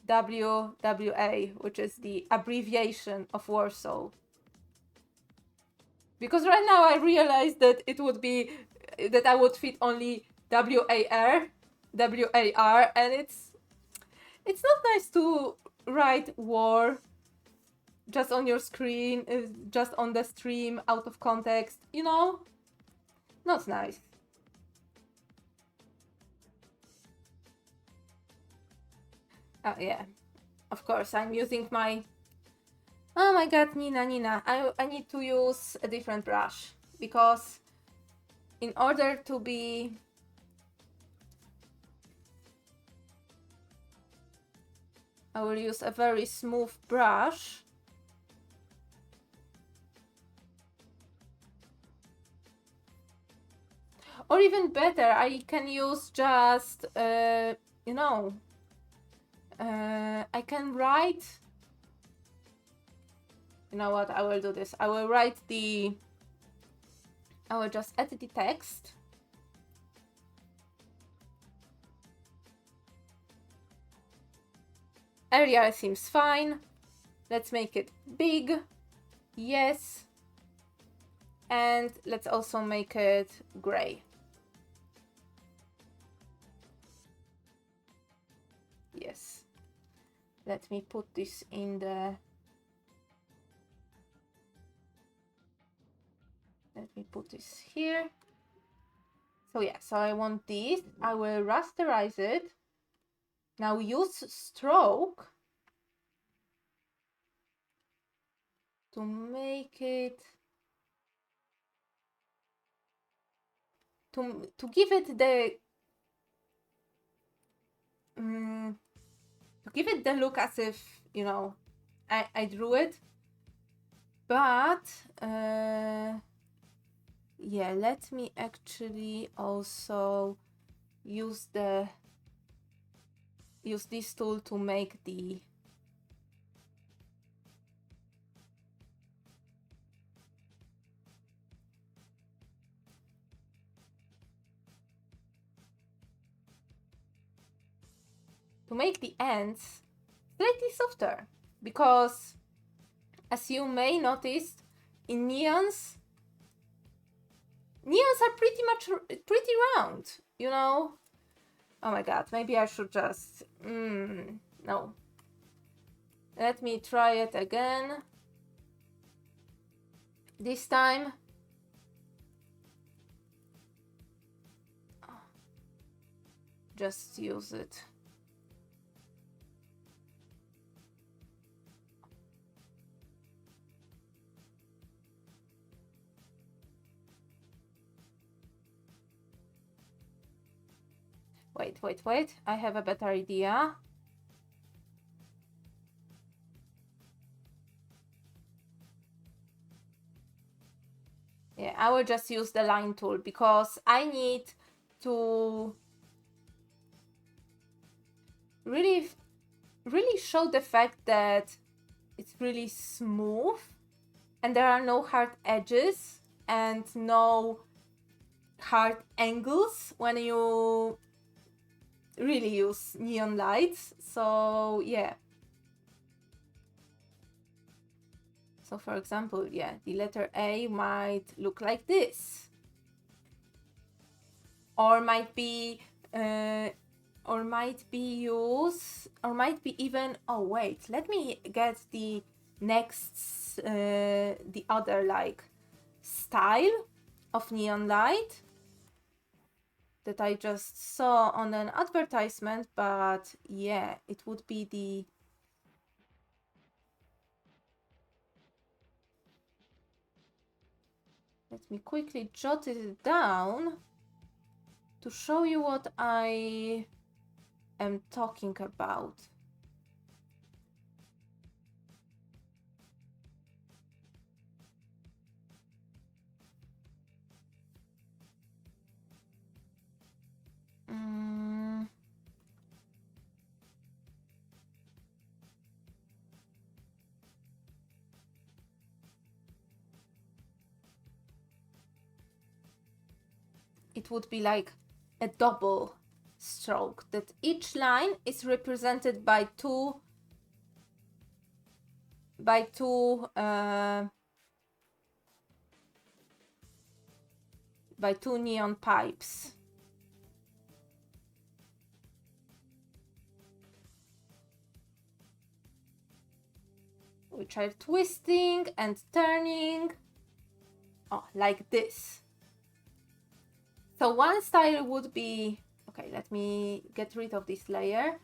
WWA, which is the abbreviation of Warsaw. Because right now I realized that it would be, that I would fit only WAR, and it's not nice to write war just on your screen, just on the stream, out of context, you know? Not nice. Yeah, of course, I'm using my... Oh my god, Nina, I need to use a different brush, because in order to be... I will use a very smooth brush. Or even better, I can use just, you know, I can write... You know what, I will do this. I will just edit the text. area seems fine. Let's make it big. Yes. And let's also make it gray. Yes. Let me put this in the... Let me put this here. So yeah, so I want this. I will rasterize it. Now use stroke to make it... To give it the... to give it the look as if, you know, I drew it. But... yeah, let me actually also use this tool to make the... to make the ends slightly softer, because as you may notice, in neons are pretty round, you know. Oh my god, maybe I should just... no. Let me try it again. This time. Just use it. Wait. I have a better idea. Yeah, I will just use the line tool because I need to really show the fact that it's really smooth and there are no hard edges and no hard angles when you really use neon lights. So yeah. So for example, yeah, the letter A might look like this. Or might be even, oh wait, let me get the next, the other like style of neon light that I just saw on an advertisement, but yeah, it would be the... Let me quickly jot it down to show you what I am talking about. It would be like a double stroke, that each line is represented by two neon pipes. Which are twisting and turning. Oh, like this. So one style would be, okay, let me get rid of this layer.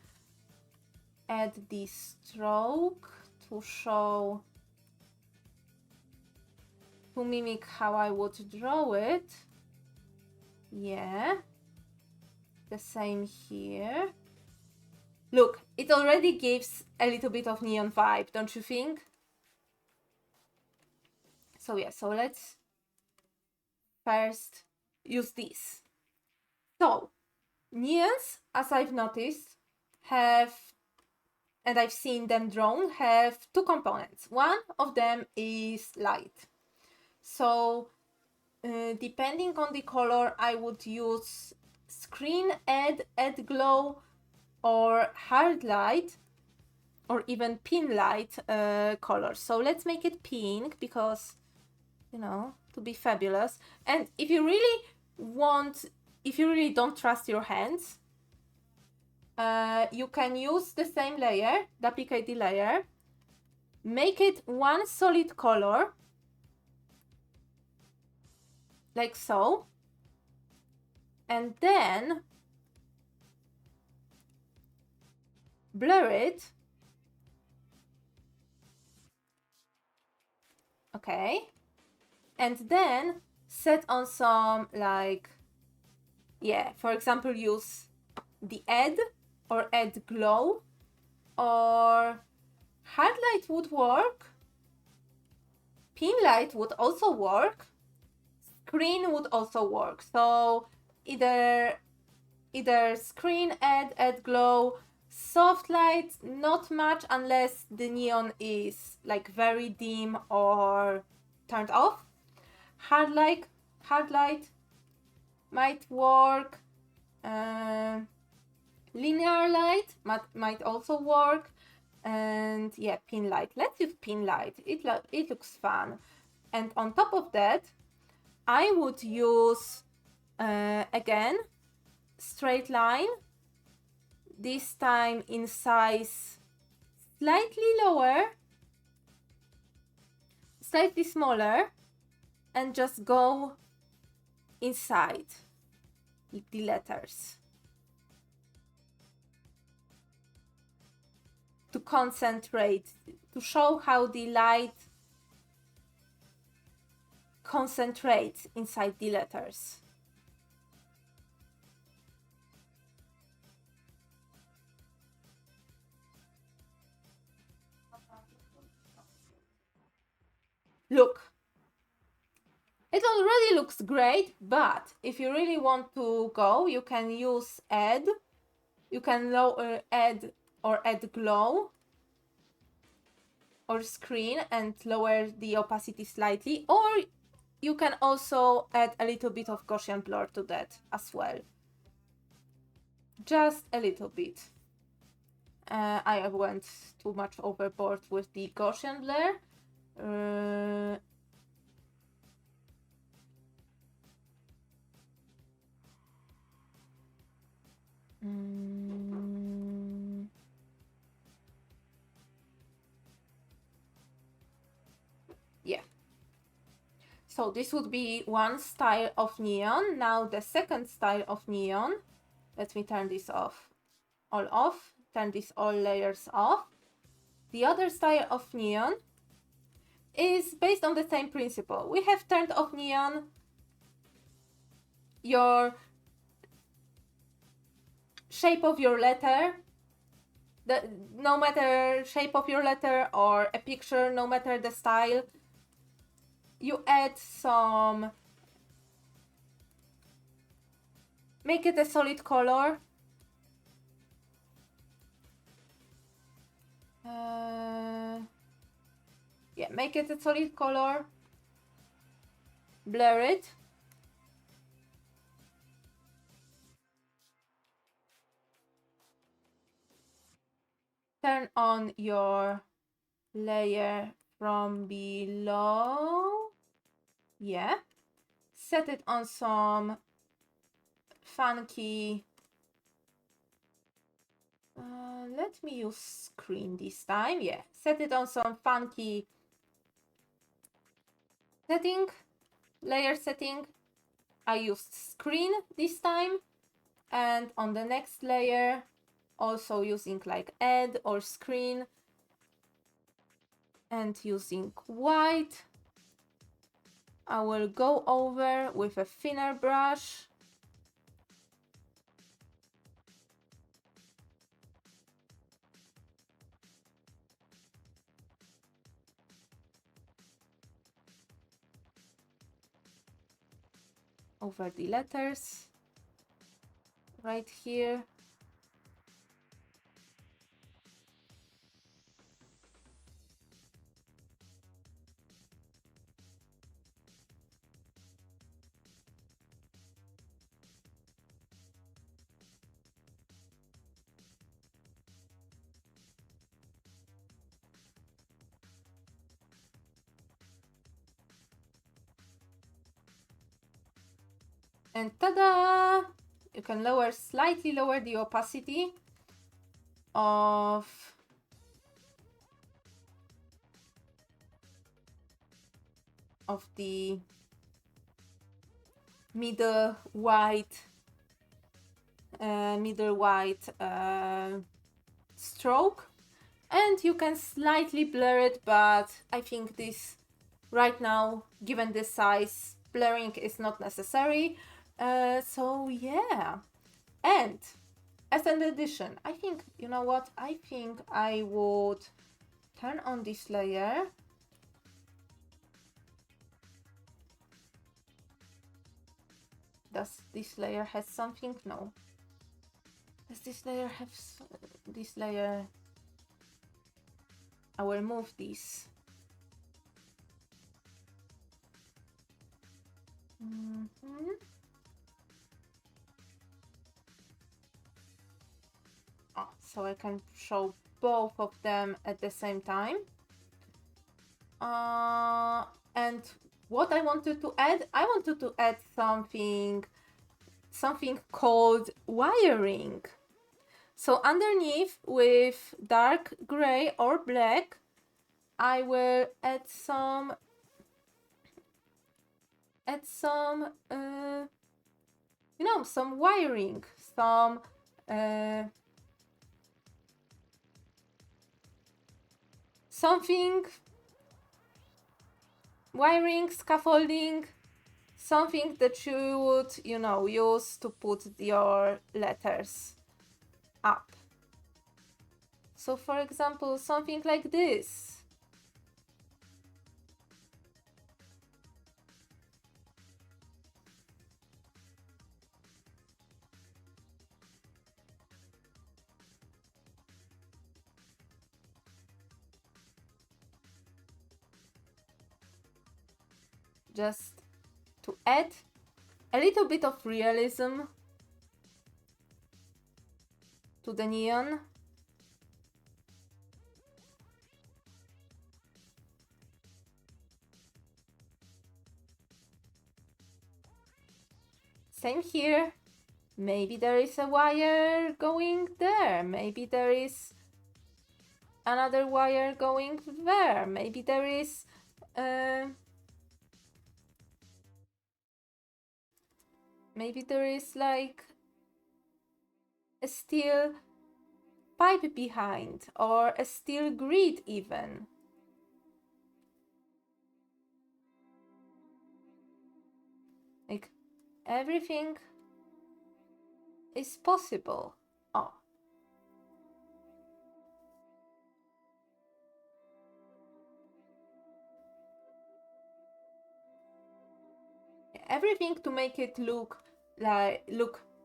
Add the stroke to show, to mimic how I would draw it. Yeah. The same here. Look, it already gives a little bit of neon vibe, don't you think? So yeah, so let's first use this. So, neons, as I've noticed, have, and I've seen them drawn, have two components. One of them is light. So, depending on the color, I would use screen add glow, or hard light or even pin light colors. So let's make it pink because, you know, to be fabulous. And if you really don't trust your hands, you can use the same layer, duplicate the layer, make it one solid color, like so, and then blur it. Okay. And then set on some, like, yeah, for example, use the add or add glow, or hard light would work, pin light would also work, screen would also work. So either screen, add glow, soft light, not much unless the neon is like very dim or turned off. Hard light might work. Linear light might also work. And yeah, pin light. Let's use pin light. It looks fun. And on top of that, I would use again straight line. This time in size slightly lower, slightly smaller, and just go inside the letters to concentrate, to show how the light concentrates inside the letters. Look, it already looks great, but if you really want to go, you can use add. You can add or add glow or screen and lower the opacity slightly, or you can also add a little bit of Gaussian blur to that as well. Just a little bit. I went too much overboard with the Gaussian blur. Yeah. So this would be one style of neon. Now the second style of neon. Let me turn this off. All off. Turn these all layers off. The other style of neon is based on the same principle. We have turned off neon. Your shape of your letter, no matter shape of your letter or a picture, no matter the style, you add some, make it a solid color. Yeah, make it a solid color, blur it, turn on your layer from below, yeah, set it on some funky, let me use screen this time, yeah, set it on some funky setting, layer setting. I used screen this time, and on the next layer also using like add or screen and using white. I will go over with a thinner brush. Over the letters right here. And ta-da! You can slightly lower the opacity of the middle white stroke, and you can slightly blur it, but I think this right now, given this size, blurring is not necessary. So yeah, and as an addition, I think, you know what, I think I would turn on this layer. Does this layer has something? No. Does this layer have this layer? I will move this. Oh, so I can show both of them at the same time. And what I wanted to add, something called wiring. So underneath, with dark gray or black, I will add some you know, some wiring, some wiring, scaffolding, something that you would, you know, use to put your letters up. So for example, something like this. Just to add a little bit of realism to the neon. Same here. Maybe there is a wire going there. Maybe there is another wire going there. Maybe there is like a steel pipe behind, or a steel grid even. Like, everything is possible. Oh. Everything to make it look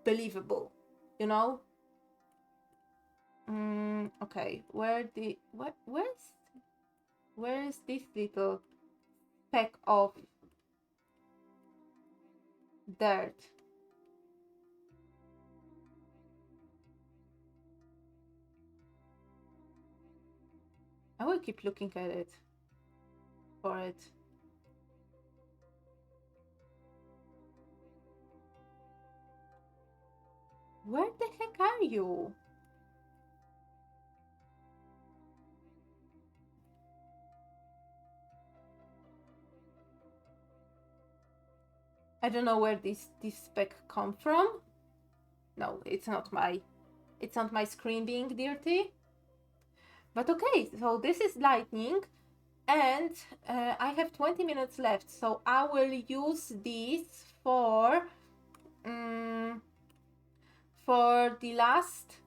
believable, you know? Okay, where is this little speck of dirt? I will keep looking at it for it. Where the heck are you? I don't know where this speck come from. No, it's not my screen being dirty. But okay, so this is lightning, and I have 20 minutes left, so I will use this for the last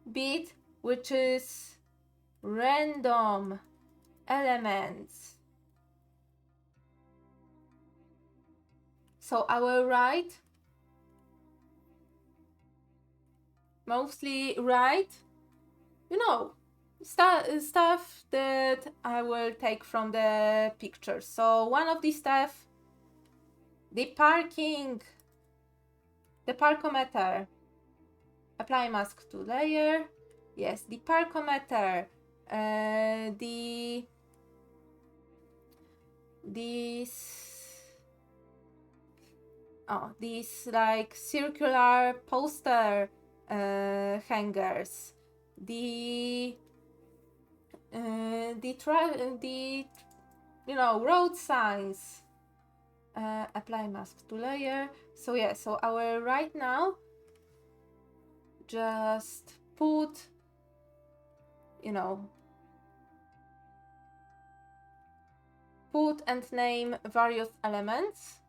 bit, which is random elements. So I will mostly write, you know, stuff that I will take from the pictures. So one of these stuff, the parkometer. Apply mask to layer. Yes, the parkometer. these like circular poster hangers, the road signs. Apply mask to layer. So yeah, so our right now just put, put and name various elements.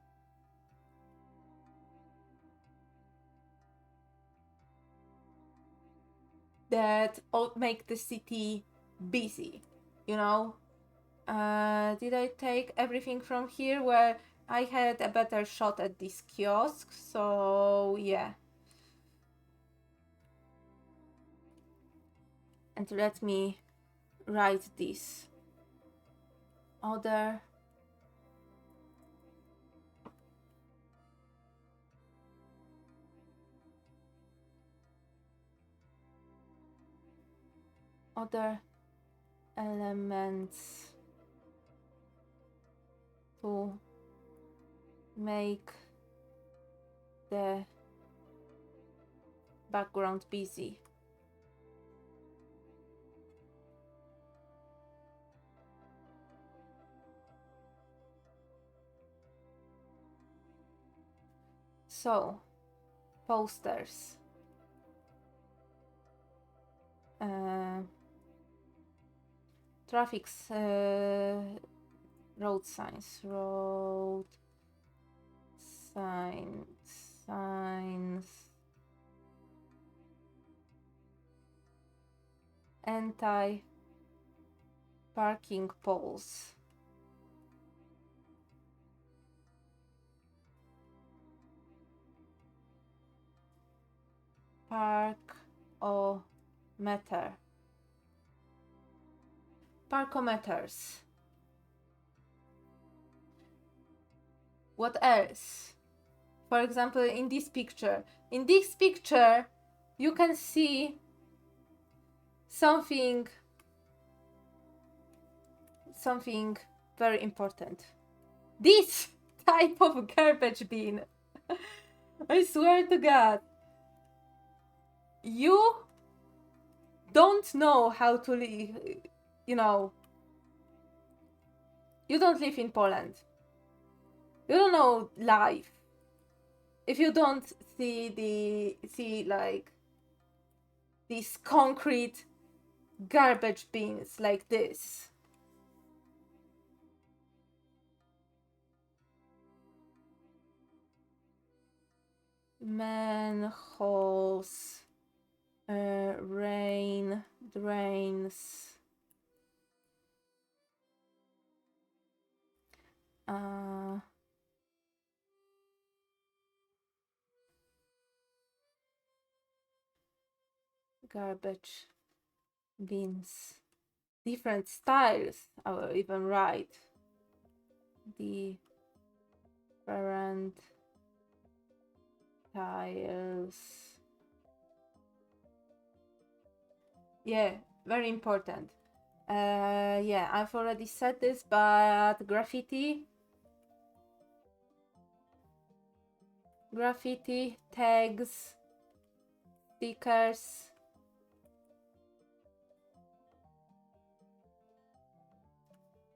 That all make the city busy, Did I take everything from here where I had a better shot at this kiosk? So yeah. And let me write this. Other elements to make the background busy. So, posters. Traffic, road signs, anti-parking poles. Parkometers. What else? For example, in this picture. In this picture, you can see something very important. This type of garbage bin. I swear to God. You don't know how to live, you don't live in Poland. You don't know life if you don't see like these concrete garbage bins like this. Manholes, rain drains, garbage bins, different styles. I will even write different styles. Yeah, very important. Yeah, I've already said this, but graffiti, tags, stickers,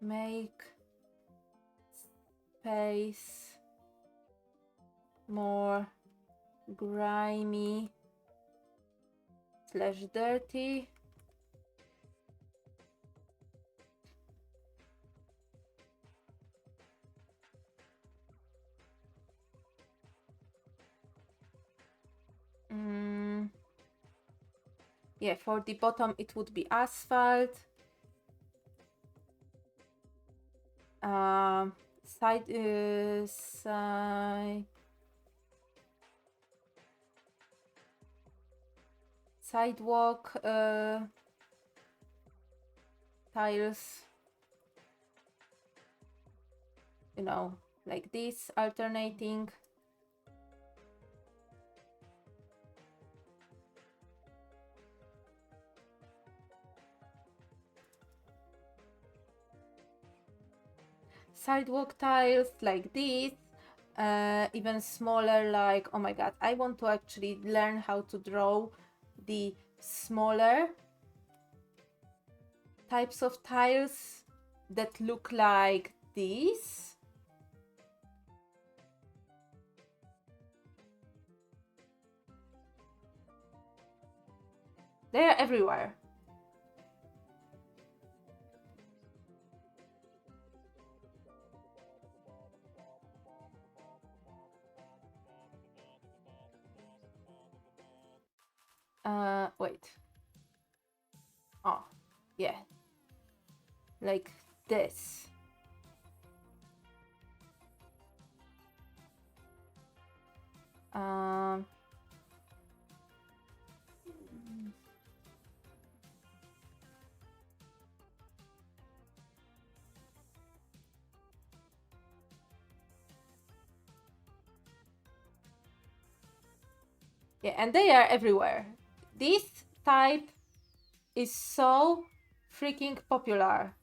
make space more grimy / dirty. Yeah, for the bottom it would be asphalt. Sidewalk tiles, like this, alternating. Sidewalk tiles like this, even smaller, like, oh my god, I want to actually learn how to draw the smaller types of tiles that look like these. They are everywhere. Wait. Oh, yeah. Like this. Um, yeah, and they are everywhere. This type is so freaking popular.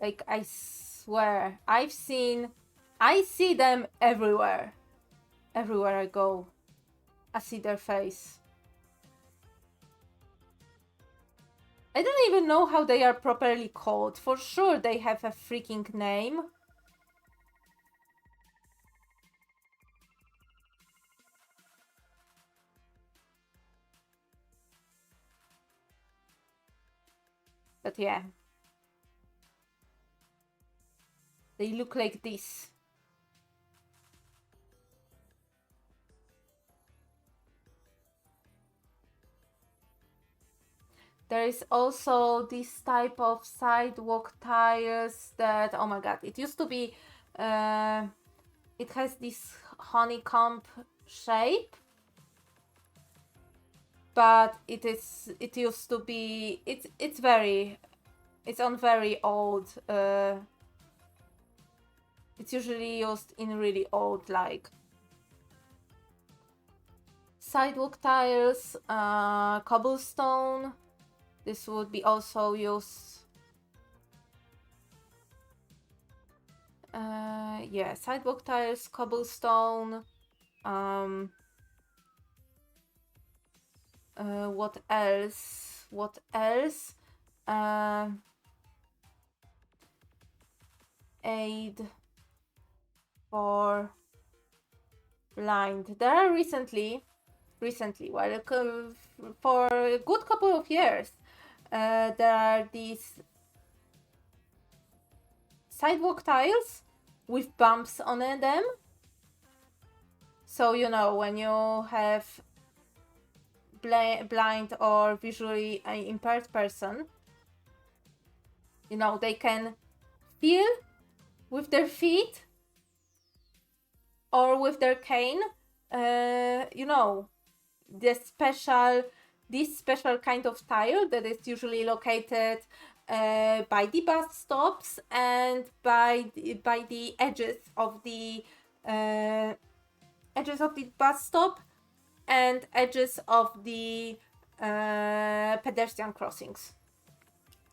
Like, I swear, I see them everywhere. Everywhere I go, I see their face. I don't even know how they are properly called. For sure they have a freaking name. But yeah. They look like this. There is also this type of sidewalk tires that, oh my god, it used to be, it has this honeycomb shape, but it used to be, it's on very old, it's usually used in really old, like, sidewalk tires, cobblestone. This would be also used. Yeah, sidewalk tires, cobblestone. What else? What else? Aid for blind. There are recently, well, for a good couple of years, there are these sidewalk tiles with bumps on them. So, you know, when you have blind or visually impaired person, you know, they can feel with their feet or with their cane, you know, this special kind of tile that is usually located by the bus stops and by the edges of the bus stop and edges of the pedestrian crossings.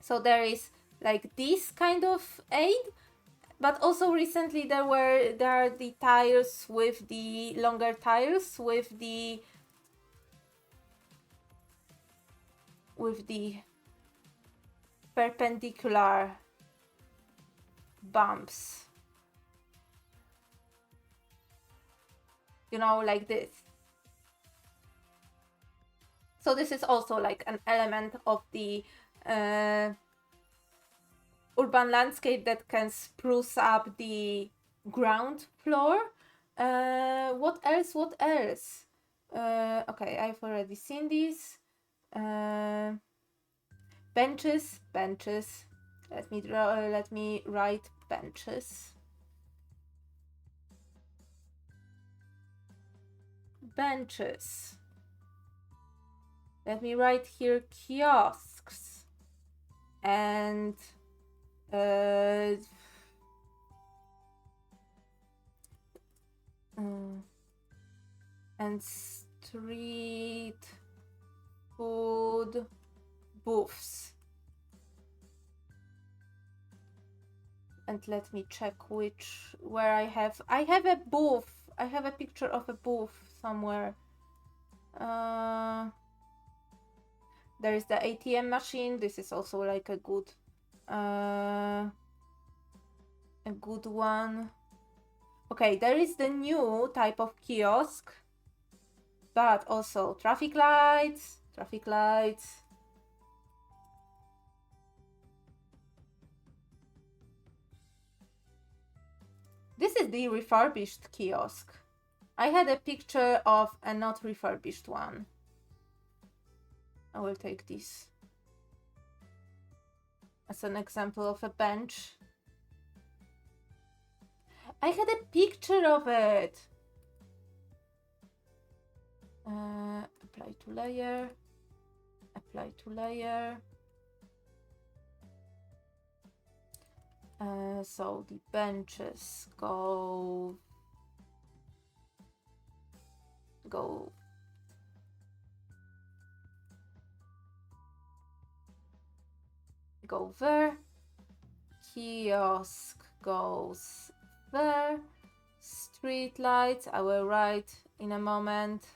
So there is like this kind of aid, but also recently there are the tires with the longer tires with the perpendicular bumps. You know, like this. So this is also like an element of the urban landscape that can spruce up the ground floor. What else? Okay, I've already seen these. Benches. Let me write benches. Let me write here kiosks and and street food booths. And let me check where I have a booth. I have a picture of a booth somewhere. There is the ATM machine. This is also like a good one. Okay, there is the new type of kiosk, but also traffic lights. This is the refurbished kiosk. I had a picture of a not refurbished one. I will take this as an example of a bench. I had a picture of it. Apply to layer. Apply to layer. So the benches go there. Kiosk goes there. Street lights, I will write in a moment.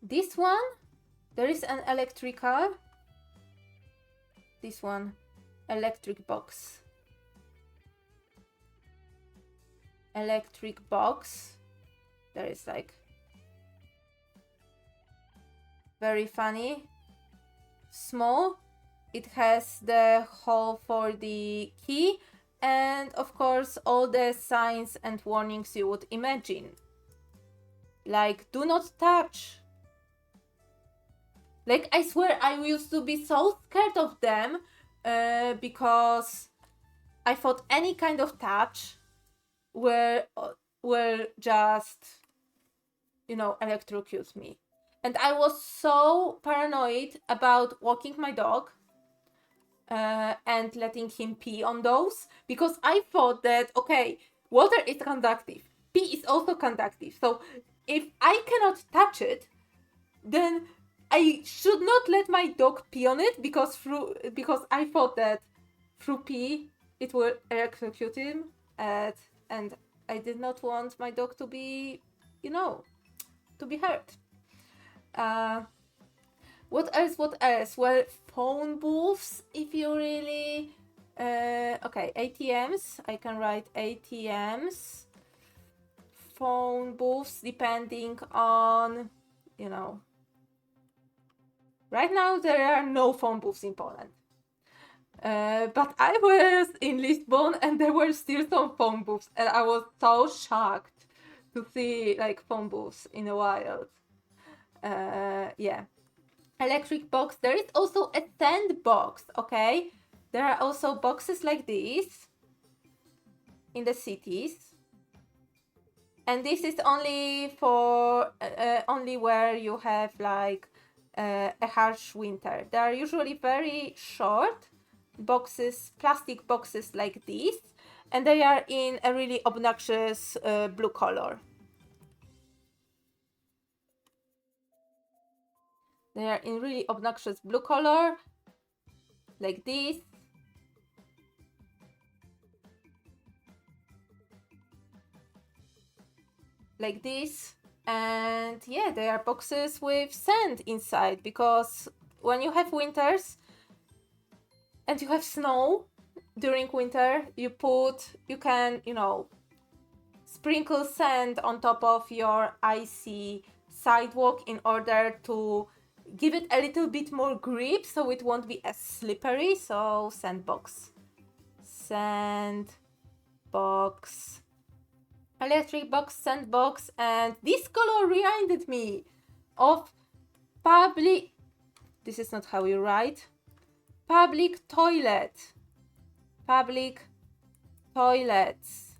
This one, there is an electrical. This one, electric box. Electric box. There is like very funny. Small. It has the hole for the key and of course all the signs and warnings you would imagine. Like, do not touch. Like, I swear I used to be so scared of them because I thought any kind of touch will just, electrocute me. And I was so paranoid about walking my dog and letting him pee on those because I thought that, okay, water is conductive, pee is also conductive. So if I cannot touch it, then I should not let my dog pee on it because I thought that through pee it will electrocute him, and I did not want my dog to be, to be hurt. What else? Well, phone booths, if you really... okay, ATMs. I can write ATMs. Phone booths, depending on, Right now, there are no phone booths in Poland. But I was in Lisbon and there were still some phone booths, and I was so shocked to see like phone booths in the wild. Yeah. Electric box. There is also a sandbox, okay? There are also boxes like this in the cities. And this is only for, only where you have like a harsh winter. They are usually very short boxes, plastic boxes like this, and they are in a really obnoxious blue color. They are in really obnoxious blue color, like this. Like this. And yeah, they are boxes with sand inside, because when you have winters and you have snow during winter, you can, sprinkle sand on top of your icy sidewalk in order to give it a little bit more grip so it won't be as slippery. So sandbox. Sandbox. electric box, sandbox, and this color reminded me of public. This is not how you write. Public toilet. Public toilets.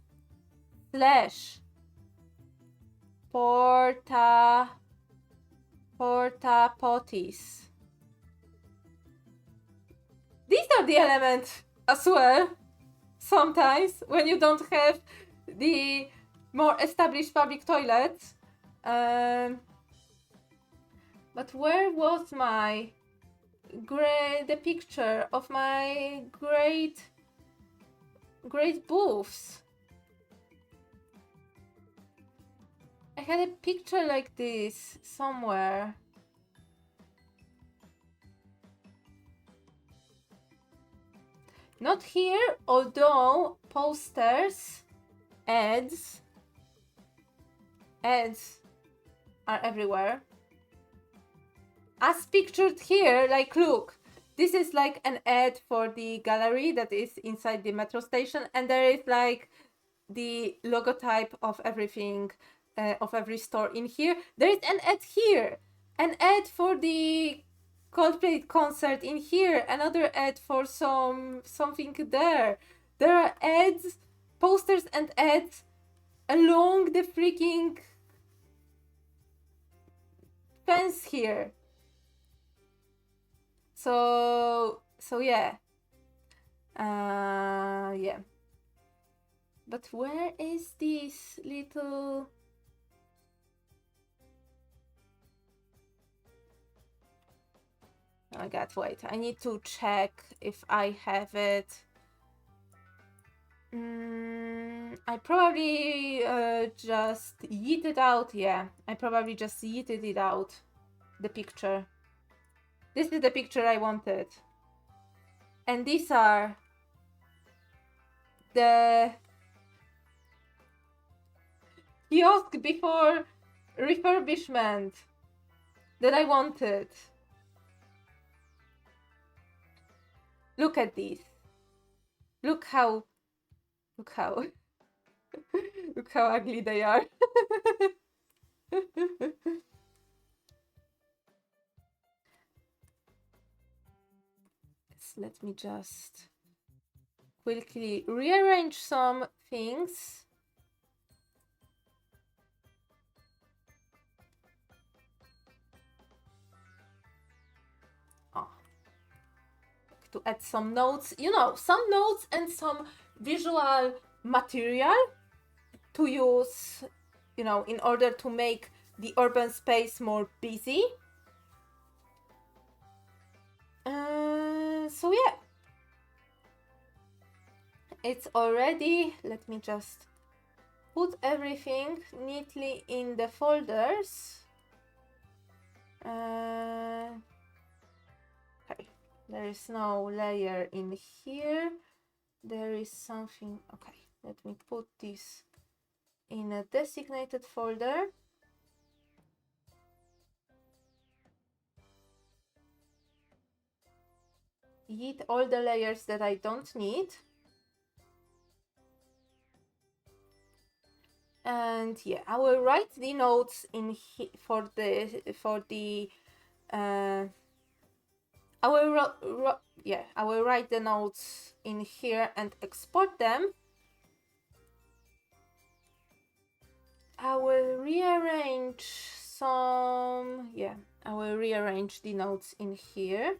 Slash. Porta potties. These are the elements as well. Sometimes when you don't have the more established public toilets. But where was my the picture of my great booths? I had a picture like this somewhere. Not here, although posters, ads are everywhere. As pictured here, like look, this is like an ad for the gallery that is inside the metro station, and there is like the logotype of everything, of every store in here. There is an ad here, an ad for the Coldplay concert in here, another ad for something there. There are ads, posters and ads along the freaking fence here. So yeah. Yeah. But where is this little... Oh my god, wait. I need to check if I have it. I probably just yeeted out. Yeah, I probably just yeeted it out. The picture. This is the picture I wanted. And these are the kiosk before refurbishment that I wanted. Look at these. Look how look how ugly they are. Let me just quickly rearrange some things. To add some notes, you know, some notes and some visual material to use, you know, in order to make the urban space more busy. So yeah, it's already, let me just put everything neatly in the folders. Okay, there is no layer in here. There is something, okay, let me put this in a designated folder. Yeet all the layers that I don't need. And yeah, I will write the notes in for the I will write the notes in here and export them. I will rearrange some, yeah, I will rearrange the notes in here.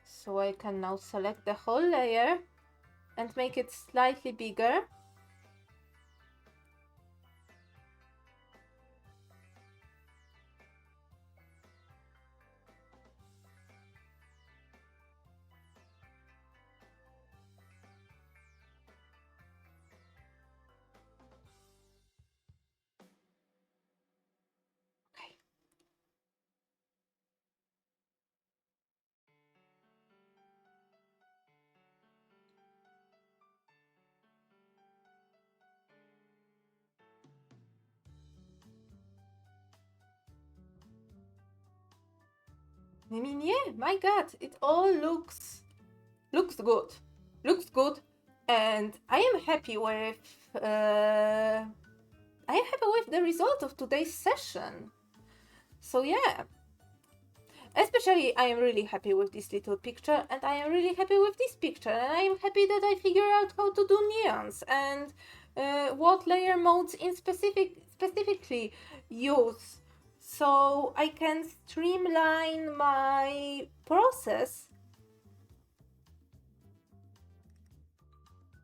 So I can now select the whole layer and make it slightly bigger. Okay. I mean, yeah, my god, it all looks good. Looks good, and I am happy with the result of today's session. So yeah, especially I am really happy with this little picture, and I am really happy with this picture, and I am happy that I figured out how to do neons and what layer modes in specifically use, so I can streamline my process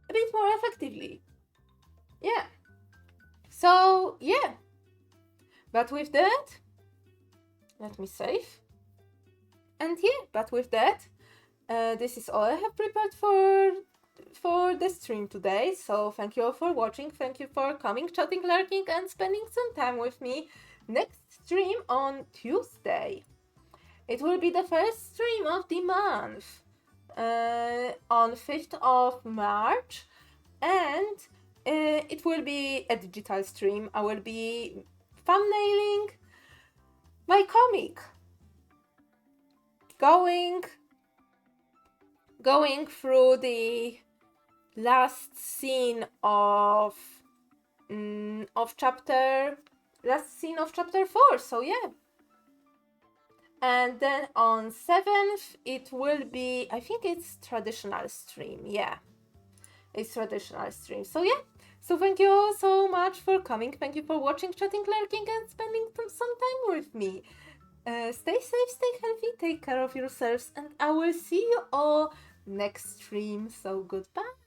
a bit more effectively. Yeah. So yeah. But with that, let me save. And yeah, but with that, this is all I have prepared for the stream today. So thank you all for watching. Thank you for coming, chatting, lurking, and spending some time with me. Next stream on Tuesday. It will be the first stream of the month. On 5th of March, and it will be a digital stream. I will be thumbnailing my comic, going through the last scene of chapter 4. So yeah. And then on 7th, it will be, I think it's traditional stream. Yeah, it's traditional stream. So yeah, so thank you all so much for coming. Thank you for watching, chatting, lurking, and spending some time with me. Stay safe, stay healthy, take care of yourselves, and I will see you all next stream. So goodbye.